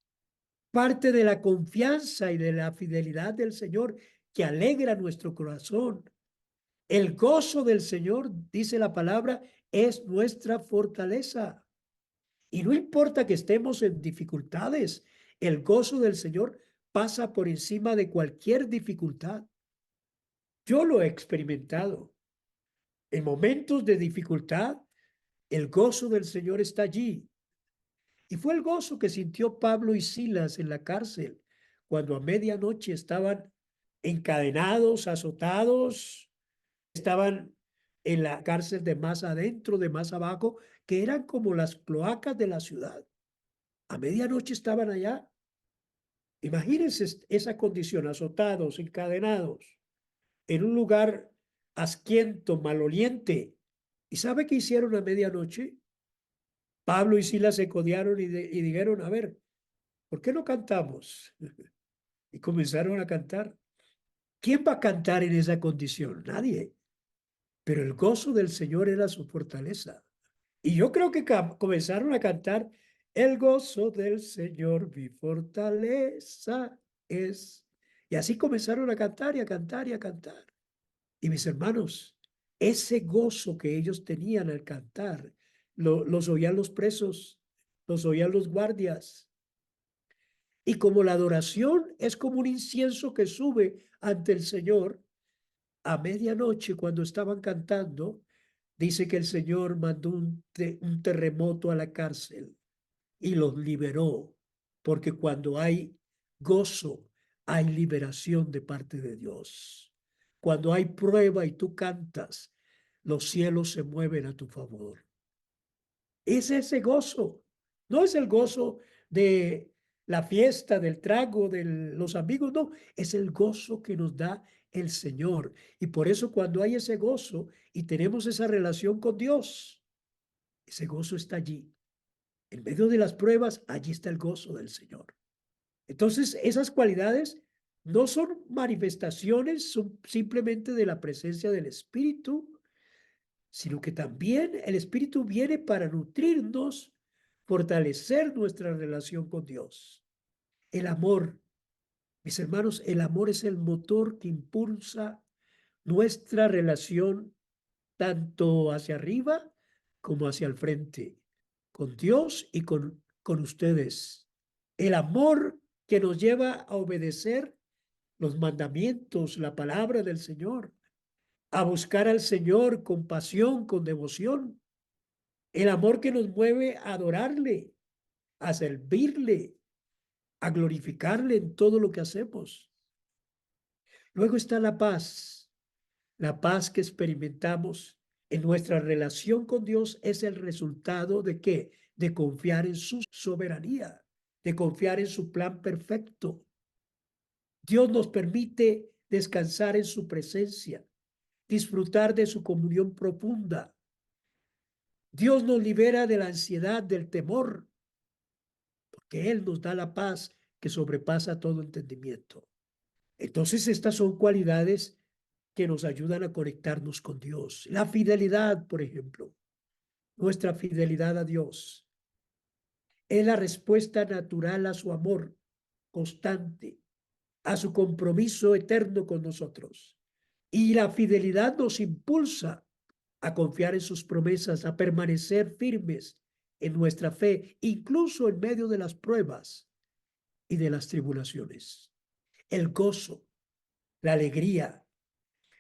Parte de la confianza y de la fidelidad del Señor que alegra nuestro corazón. El gozo del Señor, dice la palabra, es nuestra fortaleza. Y no importa que estemos en dificultades, El gozo del Señor pasa por encima de cualquier dificultad. Yo lo he experimentado. En momentos de dificultad, el gozo del Señor está allí. Y fue el gozo que sintió Pablo y Silas en la cárcel, cuando a medianoche estaban encadenados, azotados, estaban en la cárcel de más adentro, de más abajo, que eran como las cloacas de la ciudad. A medianoche estaban allá. Imagínense esa condición, azotados, encadenados, en un lugar asquiento, maloliente. ¿Y sabe qué hicieron a medianoche? Pablo y Silas se codearon y dijeron, a ver, ¿por qué no cantamos? Y comenzaron a cantar. ¿Quién va a cantar en esa condición? Nadie. Pero el gozo del Señor era su fortaleza. Y yo creo que comenzaron a cantar, el gozo del Señor mi fortaleza es. Y así comenzaron a cantar y a cantar y a cantar. Y mis hermanos, ese gozo que ellos tenían al cantar, los oían los presos, los oían los guardias. Y como la adoración es como un incienso que sube ante el Señor, a medianoche cuando estaban cantando, dice que el Señor mandó un terremoto a la cárcel y los liberó, porque cuando hay gozo, hay liberación de parte de Dios. Cuando hay prueba y tú cantas, los cielos se mueven a tu favor. Es ese gozo, no es el gozo de la fiesta, del trago, de los amigos, no, es el gozo que nos da el Señor. Y por eso cuando hay ese gozo y tenemos esa relación con Dios, ese gozo está allí. En medio de las pruebas, allí está el gozo del Señor. Entonces, esas cualidades no son manifestaciones, son simplemente de la presencia del Espíritu, sino que también el Espíritu viene para nutrirnos, fortalecer nuestra relación con Dios. El amor, mis hermanos, el amor es el motor que impulsa nuestra relación tanto hacia arriba como hacia el frente, con Dios y con ustedes. El amor que nos lleva a obedecer los mandamientos, la palabra del Señor, a buscar al Señor con pasión, con devoción. El amor que nos mueve a adorarle, a servirle, a glorificarle en todo lo que hacemos. Luego está la paz que experimentamos en nuestra relación con Dios es el resultado de ¿qué? De confiar en su soberanía, de confiar en su plan perfecto. Dios nos permite descansar en su presencia, disfrutar de su comunión profunda. Dios nos libera de la ansiedad, del temor, porque Él nos da la paz que sobrepasa todo entendimiento. Entonces, estas son cualidades que nos ayudan a conectarnos con Dios. La fidelidad, por ejemplo, nuestra fidelidad a Dios es la respuesta natural a su amor constante, a su compromiso eterno con nosotros. Y la fidelidad nos impulsa a confiar en sus promesas, a permanecer firmes en nuestra fe, incluso en medio de las pruebas y de las tribulaciones. El gozo, la alegría.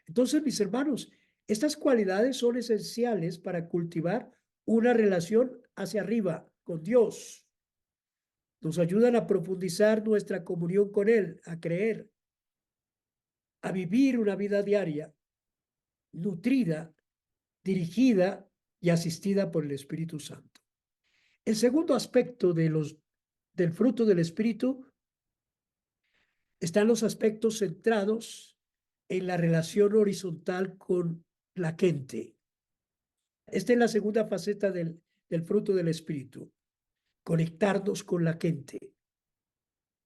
Entonces, mis hermanos, estas cualidades son esenciales para cultivar una relación hacia arriba con Dios. Nos ayudan a profundizar nuestra comunión con Él, a creer, a vivir una vida diaria, nutrida, dirigida y asistida por el Espíritu Santo. El segundo aspecto del fruto del Espíritu están los aspectos centrados en la relación horizontal con la gente. Esta es la segunda faceta del fruto del Espíritu, conectarnos con la gente.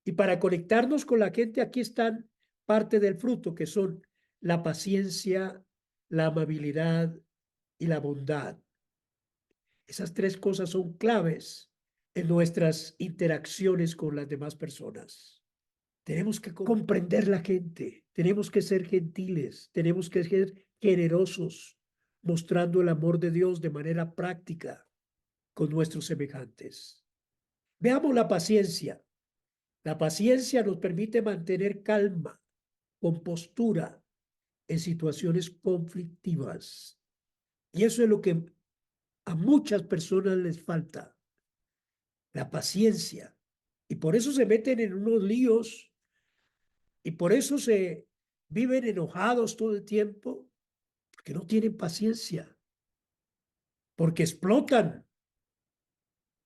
Y para conectarnos con la gente, aquí están parte del fruto, que son la paciencia, la amabilidad y la bondad. Esas tres cosas son claves en nuestras interacciones con las demás personas. Tenemos que comprender la gente, tenemos que ser gentiles, tenemos que ser generosos, mostrando el amor de Dios de manera práctica con nuestros semejantes. Veamos la paciencia. La paciencia nos permite mantener calma, compostura en situaciones conflictivas. Y eso es lo que a muchas personas les falta, la paciencia. Y por eso se meten en unos líos y por eso se viven enojados todo el tiempo, porque no tienen paciencia, porque explotan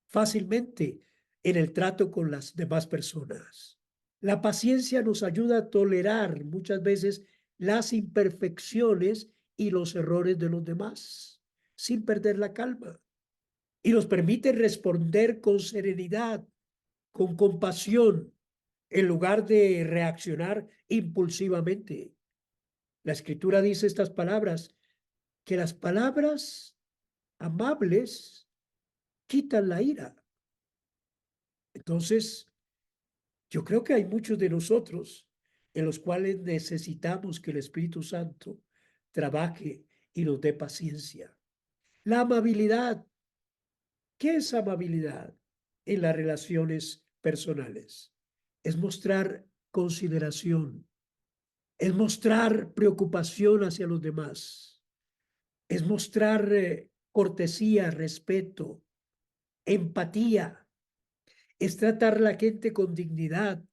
fácilmente en el trato con las demás personas. La paciencia nos ayuda a tolerar muchas veces las imperfecciones y los errores de los demás, sin perder la calma. Y nos permite responder con serenidad, con compasión, en lugar de reaccionar impulsivamente. La escritura dice estas palabras, que las palabras amables quitan la ira. Entonces, yo creo que hay muchos de nosotros en los cuales necesitamos que el Espíritu Santo trabaje y nos dé paciencia. La amabilidad. ¿Qué es amabilidad en las relaciones personales? Es mostrar consideración, es mostrar preocupación hacia los demás, es mostrar cortesía, respeto, empatía, es tratar a la gente con dignidad,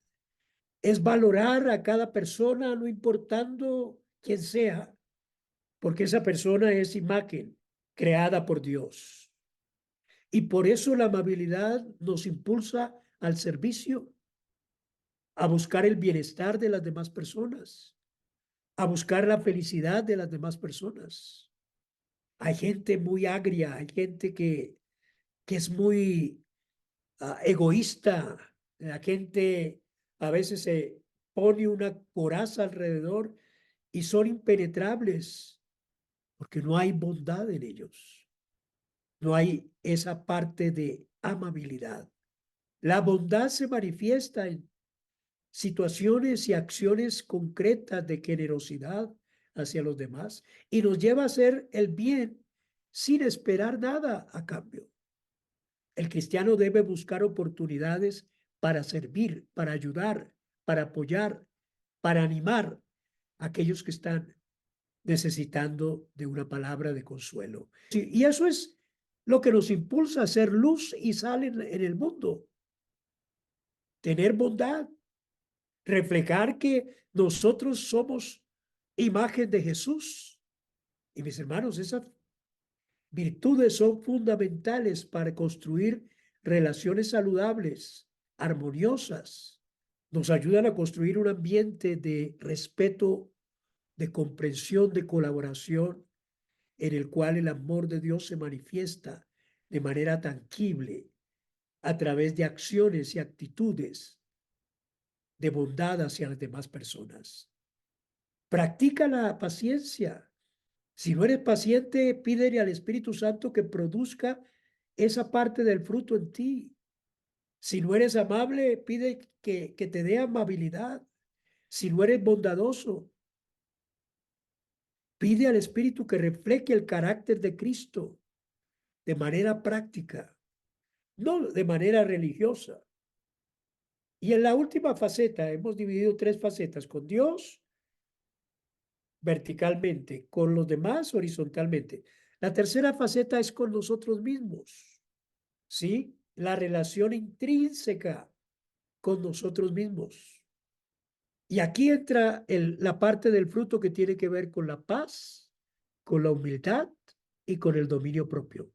es valorar a cada persona, no importando quién sea, porque esa persona es imagen creada por Dios. Y por eso la amabilidad nos impulsa al servicio, a buscar el bienestar de las demás personas, a buscar la felicidad de las demás personas. Hay gente muy agria, hay gente que es muy egoísta, la gente a veces se pone una coraza alrededor y son impenetrables porque no hay bondad en ellos, no hay esa parte de amabilidad. La bondad se manifiesta en situaciones y acciones concretas de generosidad hacia los demás y nos lleva a hacer el bien sin esperar nada a cambio. El cristiano debe buscar oportunidades para servir, para ayudar, para apoyar, para animar a aquellos que están necesitando de una palabra de consuelo. Sí, y eso es lo que nos impulsa a ser luz y sal en el mundo. Tener bondad, reflejar que nosotros somos imagen de Jesús. Y mis hermanos, esas virtudes son fundamentales para construir relaciones saludables, armoniosas. Nos ayudan a construir un ambiente de respeto, de comprensión, de colaboración, en el cual el amor de Dios se manifiesta de manera tangible a través de acciones y actitudes de bondad hacia las demás personas. Practica la paciencia. Si no eres paciente, pídele al Espíritu Santo que produzca esa parte del fruto en ti. Si no eres amable, pide que te dé amabilidad. Si no eres bondadoso, pide al Espíritu que refleje el carácter de Cristo de manera práctica, no de manera religiosa. Y en la última faceta, hemos dividido tres facetas: con Dios verticalmente, con los demás horizontalmente. La tercera faceta es con nosotros mismos, ¿sí? La relación intrínseca con nosotros mismos. Y aquí entra la parte del fruto que tiene que ver con la paz, con la humildad y con el dominio propio.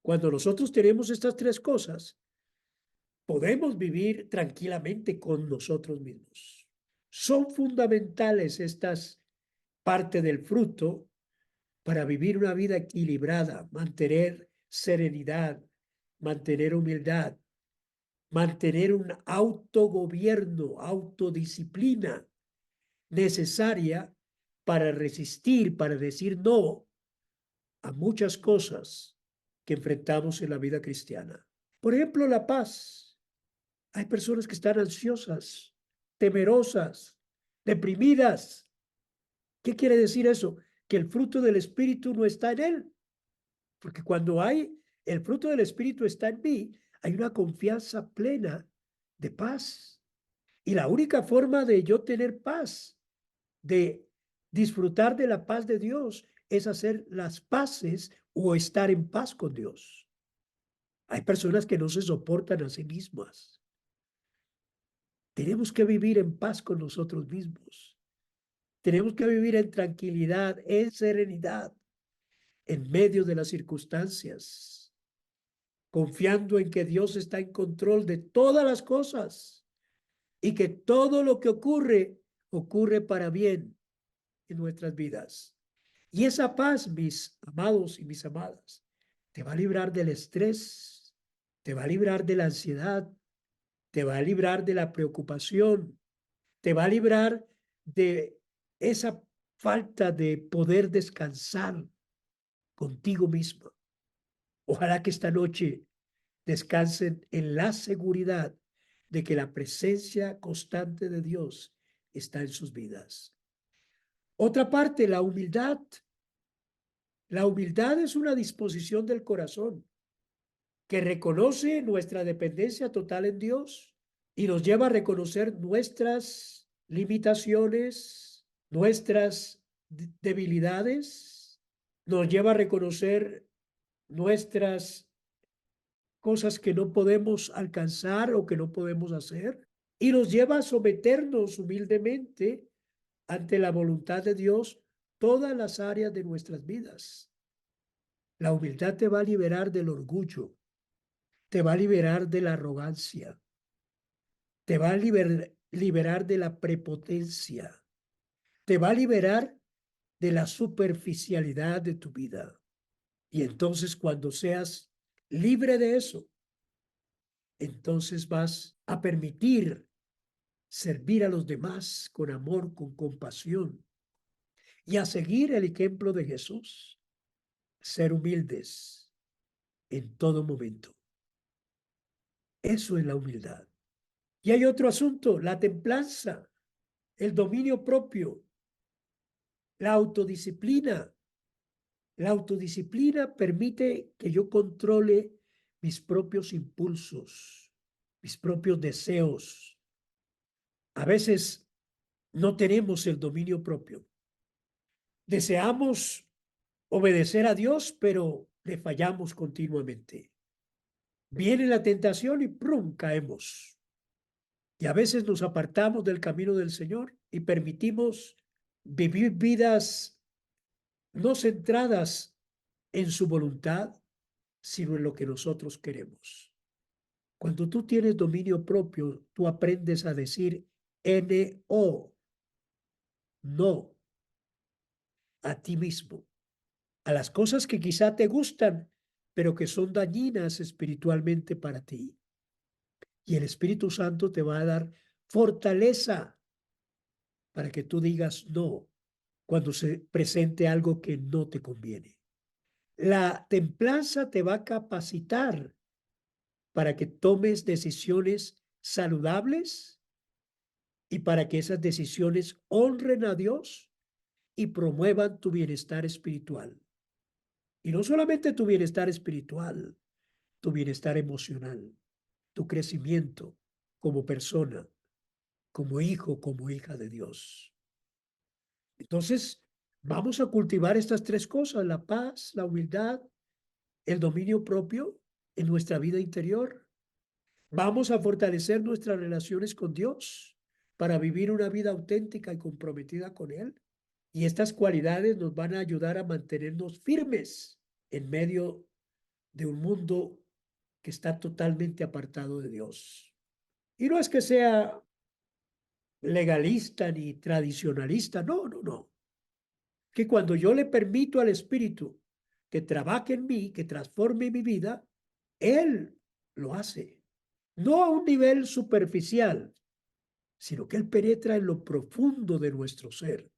Cuando nosotros tenemos estas tres cosas, podemos vivir tranquilamente con nosotros mismos. Son fundamentales estas partes del fruto para vivir una vida equilibrada, mantener serenidad, mantener humildad, mantener un autogobierno, autodisciplina necesaria para resistir, para decir no a muchas cosas que enfrentamos en la vida cristiana. Por ejemplo, la paz. Hay personas que están ansiosas, temerosas, deprimidas. ¿Qué quiere decir eso? Que el fruto del Espíritu no está en él. Porque cuando hay el fruto del Espíritu está en mí, hay una confianza plena de paz. Y la única forma de yo tener paz, de disfrutar de la paz de Dios, es hacer las paces o estar en paz con Dios. Hay personas que no se soportan a sí mismas. Tenemos que vivir en paz con nosotros mismos. Tenemos que vivir en tranquilidad, en serenidad, en medio de las circunstancias, confiando en que Dios está en control de todas las cosas y que todo lo que ocurre, ocurre para bien en nuestras vidas. Y esa paz, mis amados y mis amadas, te va a librar del estrés, te va a librar de la ansiedad, te va a librar de la preocupación, te va a librar de esa falta de poder descansar contigo mismo. Ojalá que esta noche descansen en la seguridad de que la presencia constante de Dios está en sus vidas. Otra parte, la humildad. La humildad es una disposición del corazón que reconoce nuestra dependencia total en Dios y nos lleva a reconocer nuestras limitaciones, nuestras debilidades, nos lleva a reconocer nuestras cosas que no podemos alcanzar o que no podemos hacer, y nos lleva a someternos humildemente ante la voluntad de Dios todas las áreas de nuestras vidas. La humildad te va a liberar del orgullo, te va a liberar de la arrogancia, te va a liberar de la prepotencia, te va a liberar de la superficialidad de tu vida. Y entonces cuando seas libre de eso, entonces vas a permitir servir a los demás con amor, con compasión y a seguir el ejemplo de Jesús, ser humildes en todo momento. Eso es la humildad. Y hay otro asunto, la templanza, el dominio propio, la autodisciplina. La autodisciplina permite que yo controle mis propios impulsos, mis propios deseos. A veces no tenemos el dominio propio. Deseamos obedecer a Dios, pero le fallamos continuamente. Viene la tentación y ¡prum! Caemos. Y a veces nos apartamos del camino del Señor y permitimos vivir vidas no centradas en su voluntad, sino en lo que nosotros queremos. Cuando tú tienes dominio propio, tú aprendes a decir N-O, no, a ti mismo, a las cosas que quizá te gustan, pero que son dañinas espiritualmente para ti. Y el Espíritu Santo te va a dar fortaleza para que tú digas no cuando se presente algo que no te conviene. La templanza te va a capacitar para que tomes decisiones saludables y para que esas decisiones honren a Dios y promuevan tu bienestar espiritual. Y no solamente tu bienestar espiritual, tu bienestar emocional, tu crecimiento como persona, como hijo, como hija de Dios. Entonces, vamos a cultivar estas tres cosas, la paz, la humildad, el dominio propio en nuestra vida interior. Vamos a fortalecer nuestras relaciones con Dios para vivir una vida auténtica y comprometida con Él. Y estas cualidades nos van a ayudar a mantenernos firmes en medio de un mundo que está totalmente apartado de Dios. Y no es que sea legalista ni tradicionalista, no, no, no. Que cuando yo le permito al Espíritu que trabaje en mí, que transforme mi vida, Él lo hace. No a un nivel superficial, sino que Él penetra en lo profundo de nuestro ser,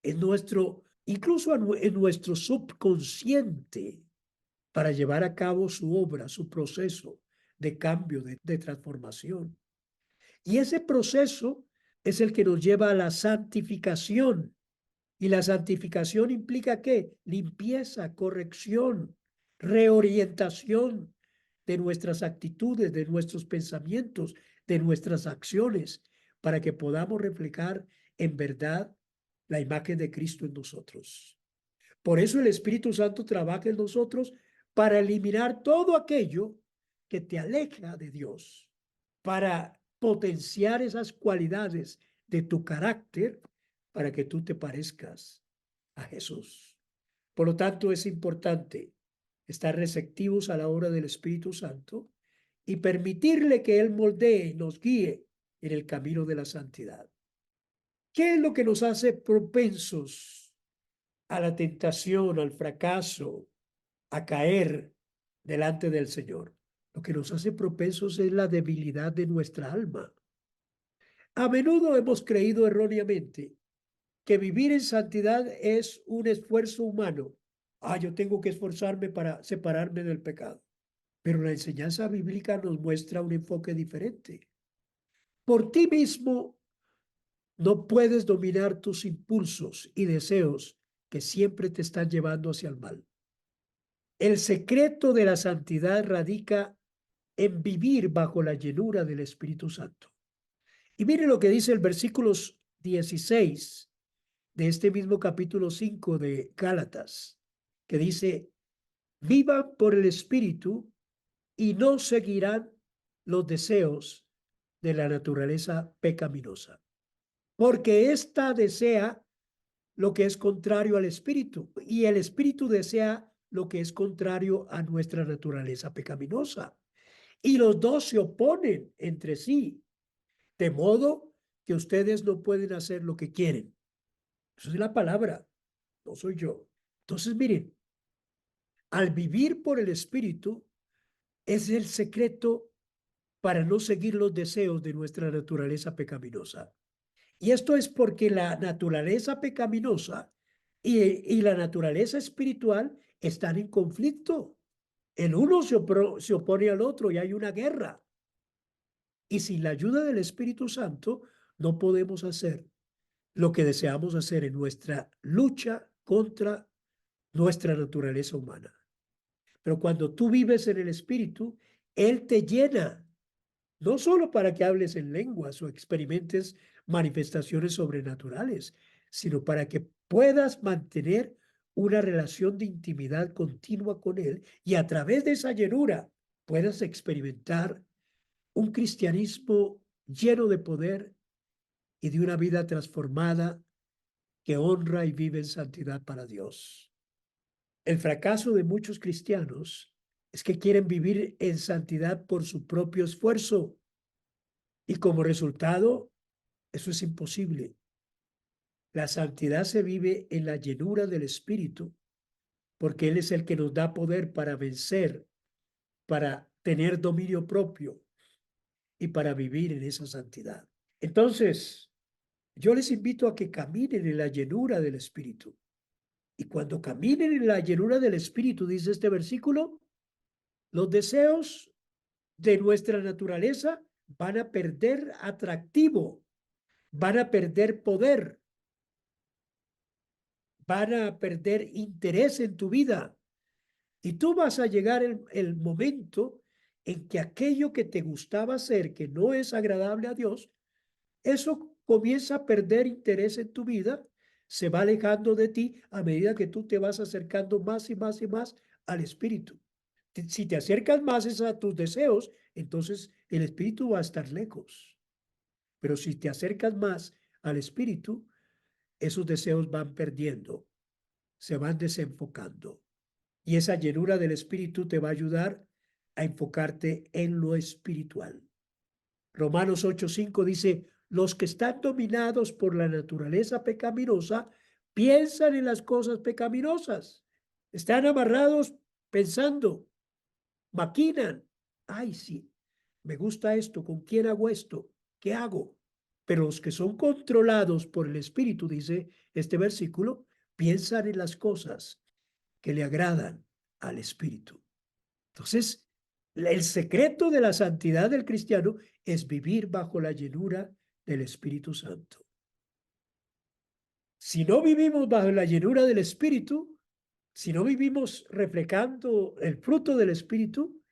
en nuestro, incluso en nuestro subconsciente, para llevar a cabo su obra, su proceso de cambio, de transformación. Y ese proceso es el que nos lleva a la santificación. Y la santificación implica ¿qué? Limpieza, corrección, reorientación de nuestras actitudes, de nuestros pensamientos, de nuestras acciones, para que podamos reflejar en verdad la imagen de Cristo en nosotros. Por eso el Espíritu Santo trabaja en nosotros para eliminar todo aquello que te aleja de Dios, para potenciar esas cualidades de tu carácter para que tú te parezcas a Jesús. Por lo tanto, es importante estar receptivos a la obra del Espíritu Santo y permitirle que Él moldee y nos guíe en el camino de la santidad. ¿Qué es lo que nos hace propensos a la tentación, al fracaso, a caer delante del Señor? Lo que nos hace propensos es la debilidad de nuestra alma. A menudo hemos creído erróneamente que vivir en santidad es un esfuerzo humano. Yo tengo que esforzarme para separarme del pecado. Pero la enseñanza bíblica nos muestra un enfoque diferente. Por ti mismo no puedes dominar tus impulsos y deseos que siempre te están llevando hacia el mal. El secreto de la santidad radica en vivir bajo la llenura del Espíritu Santo. Y mire lo que dice el versículo 16 de este mismo capítulo 5 de Gálatas, que dice: vivan por el Espíritu y no seguirán los deseos de la naturaleza pecaminosa, porque ésta desea lo que es contrario al Espíritu y el Espíritu desea lo que es contrario a nuestra naturaleza pecaminosa. Y los dos se oponen entre sí, de modo que ustedes no pueden hacer lo que quieren. Eso es la palabra, no soy yo. Entonces, miren, al vivir por el Espíritu es el secreto para no seguir los deseos de nuestra naturaleza pecaminosa. Y esto es porque la naturaleza pecaminosa y la naturaleza espiritual están en conflicto. El uno se opone al otro y hay una guerra. Y sin la ayuda del Espíritu Santo no podemos hacer lo que deseamos hacer en nuestra lucha contra nuestra naturaleza humana. Pero cuando tú vives en el Espíritu, Él te llena, no solo para que hables en lenguas o experimentes manifestaciones sobrenaturales, sino para que puedas mantener una relación de intimidad continua con Él y a través de esa llenura puedas experimentar un cristianismo lleno de poder y de una vida transformada que honra y vive en santidad para Dios. El fracaso de muchos cristianos es que quieren vivir en santidad por su propio esfuerzo y como resultado, eso es imposible. La santidad se vive en la llenura del Espíritu porque Él es el que nos da poder para vencer, para tener dominio propio y para vivir en esa santidad. Entonces, yo les invito a que caminen en la llenura del Espíritu. Y cuando caminen en la llenura del Espíritu, dice este versículo, los deseos de nuestra naturaleza van a perder atractivo, van a perder poder, van a perder interés en tu vida. Y tú vas a llegar el momento en que aquello que te gustaba hacer, que no es agradable a Dios, eso comienza a perder interés en tu vida, se va alejando de ti a medida que tú te vas acercando más y más y más al Espíritu. Si te acercas más a tus deseos, entonces el Espíritu va a estar lejos. Pero si te acercas más al Espíritu, esos deseos van perdiendo, se van desenfocando. Y esa llenura del Espíritu te va a ayudar a enfocarte en lo espiritual. Romanos 8:5 dice: los que están dominados por la naturaleza pecaminosa piensan en las cosas pecaminosas. Están amarrados pensando, maquinan. Ay, sí, me gusta esto, ¿con quién hago esto? ¿Qué hago? Pero los que son controlados por el Espíritu, dice este versículo, piensan en las cosas que le agradan al Espíritu. Entonces, el secreto de la santidad del cristiano es vivir bajo la llenura del Espíritu Santo. Si no vivimos bajo la llenura del Espíritu, si no vivimos reflejando el fruto del Espíritu,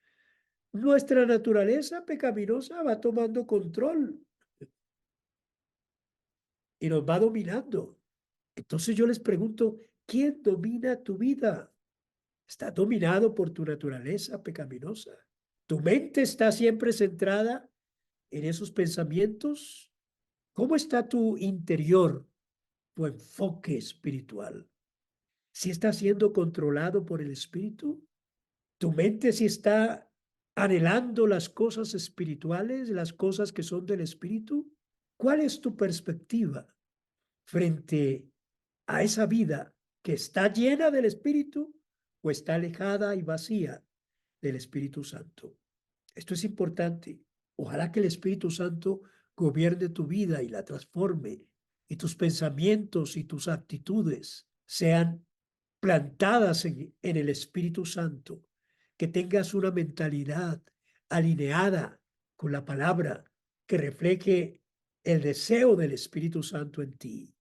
nuestra naturaleza pecaminosa va tomando control y nos va dominando. Entonces yo les pregunto, ¿quién domina tu vida? ¿Está dominado por tu naturaleza pecaminosa? ¿Tu mente está siempre centrada en esos pensamientos? ¿Cómo está tu interior, tu enfoque espiritual? ¿Si está siendo controlado por el Espíritu? ¿Tu mente si está anhelando las cosas espirituales, las cosas que son del Espíritu? ¿Cuál es tu perspectiva frente a esa vida que está llena del Espíritu o está alejada y vacía del Espíritu Santo? Esto es importante. Ojalá que el Espíritu Santo gobierne tu vida y la transforme, y tus pensamientos y tus actitudes sean plantadas en el Espíritu Santo, que tengas una mentalidad alineada con la palabra que refleje el deseo del Espíritu Santo en ti.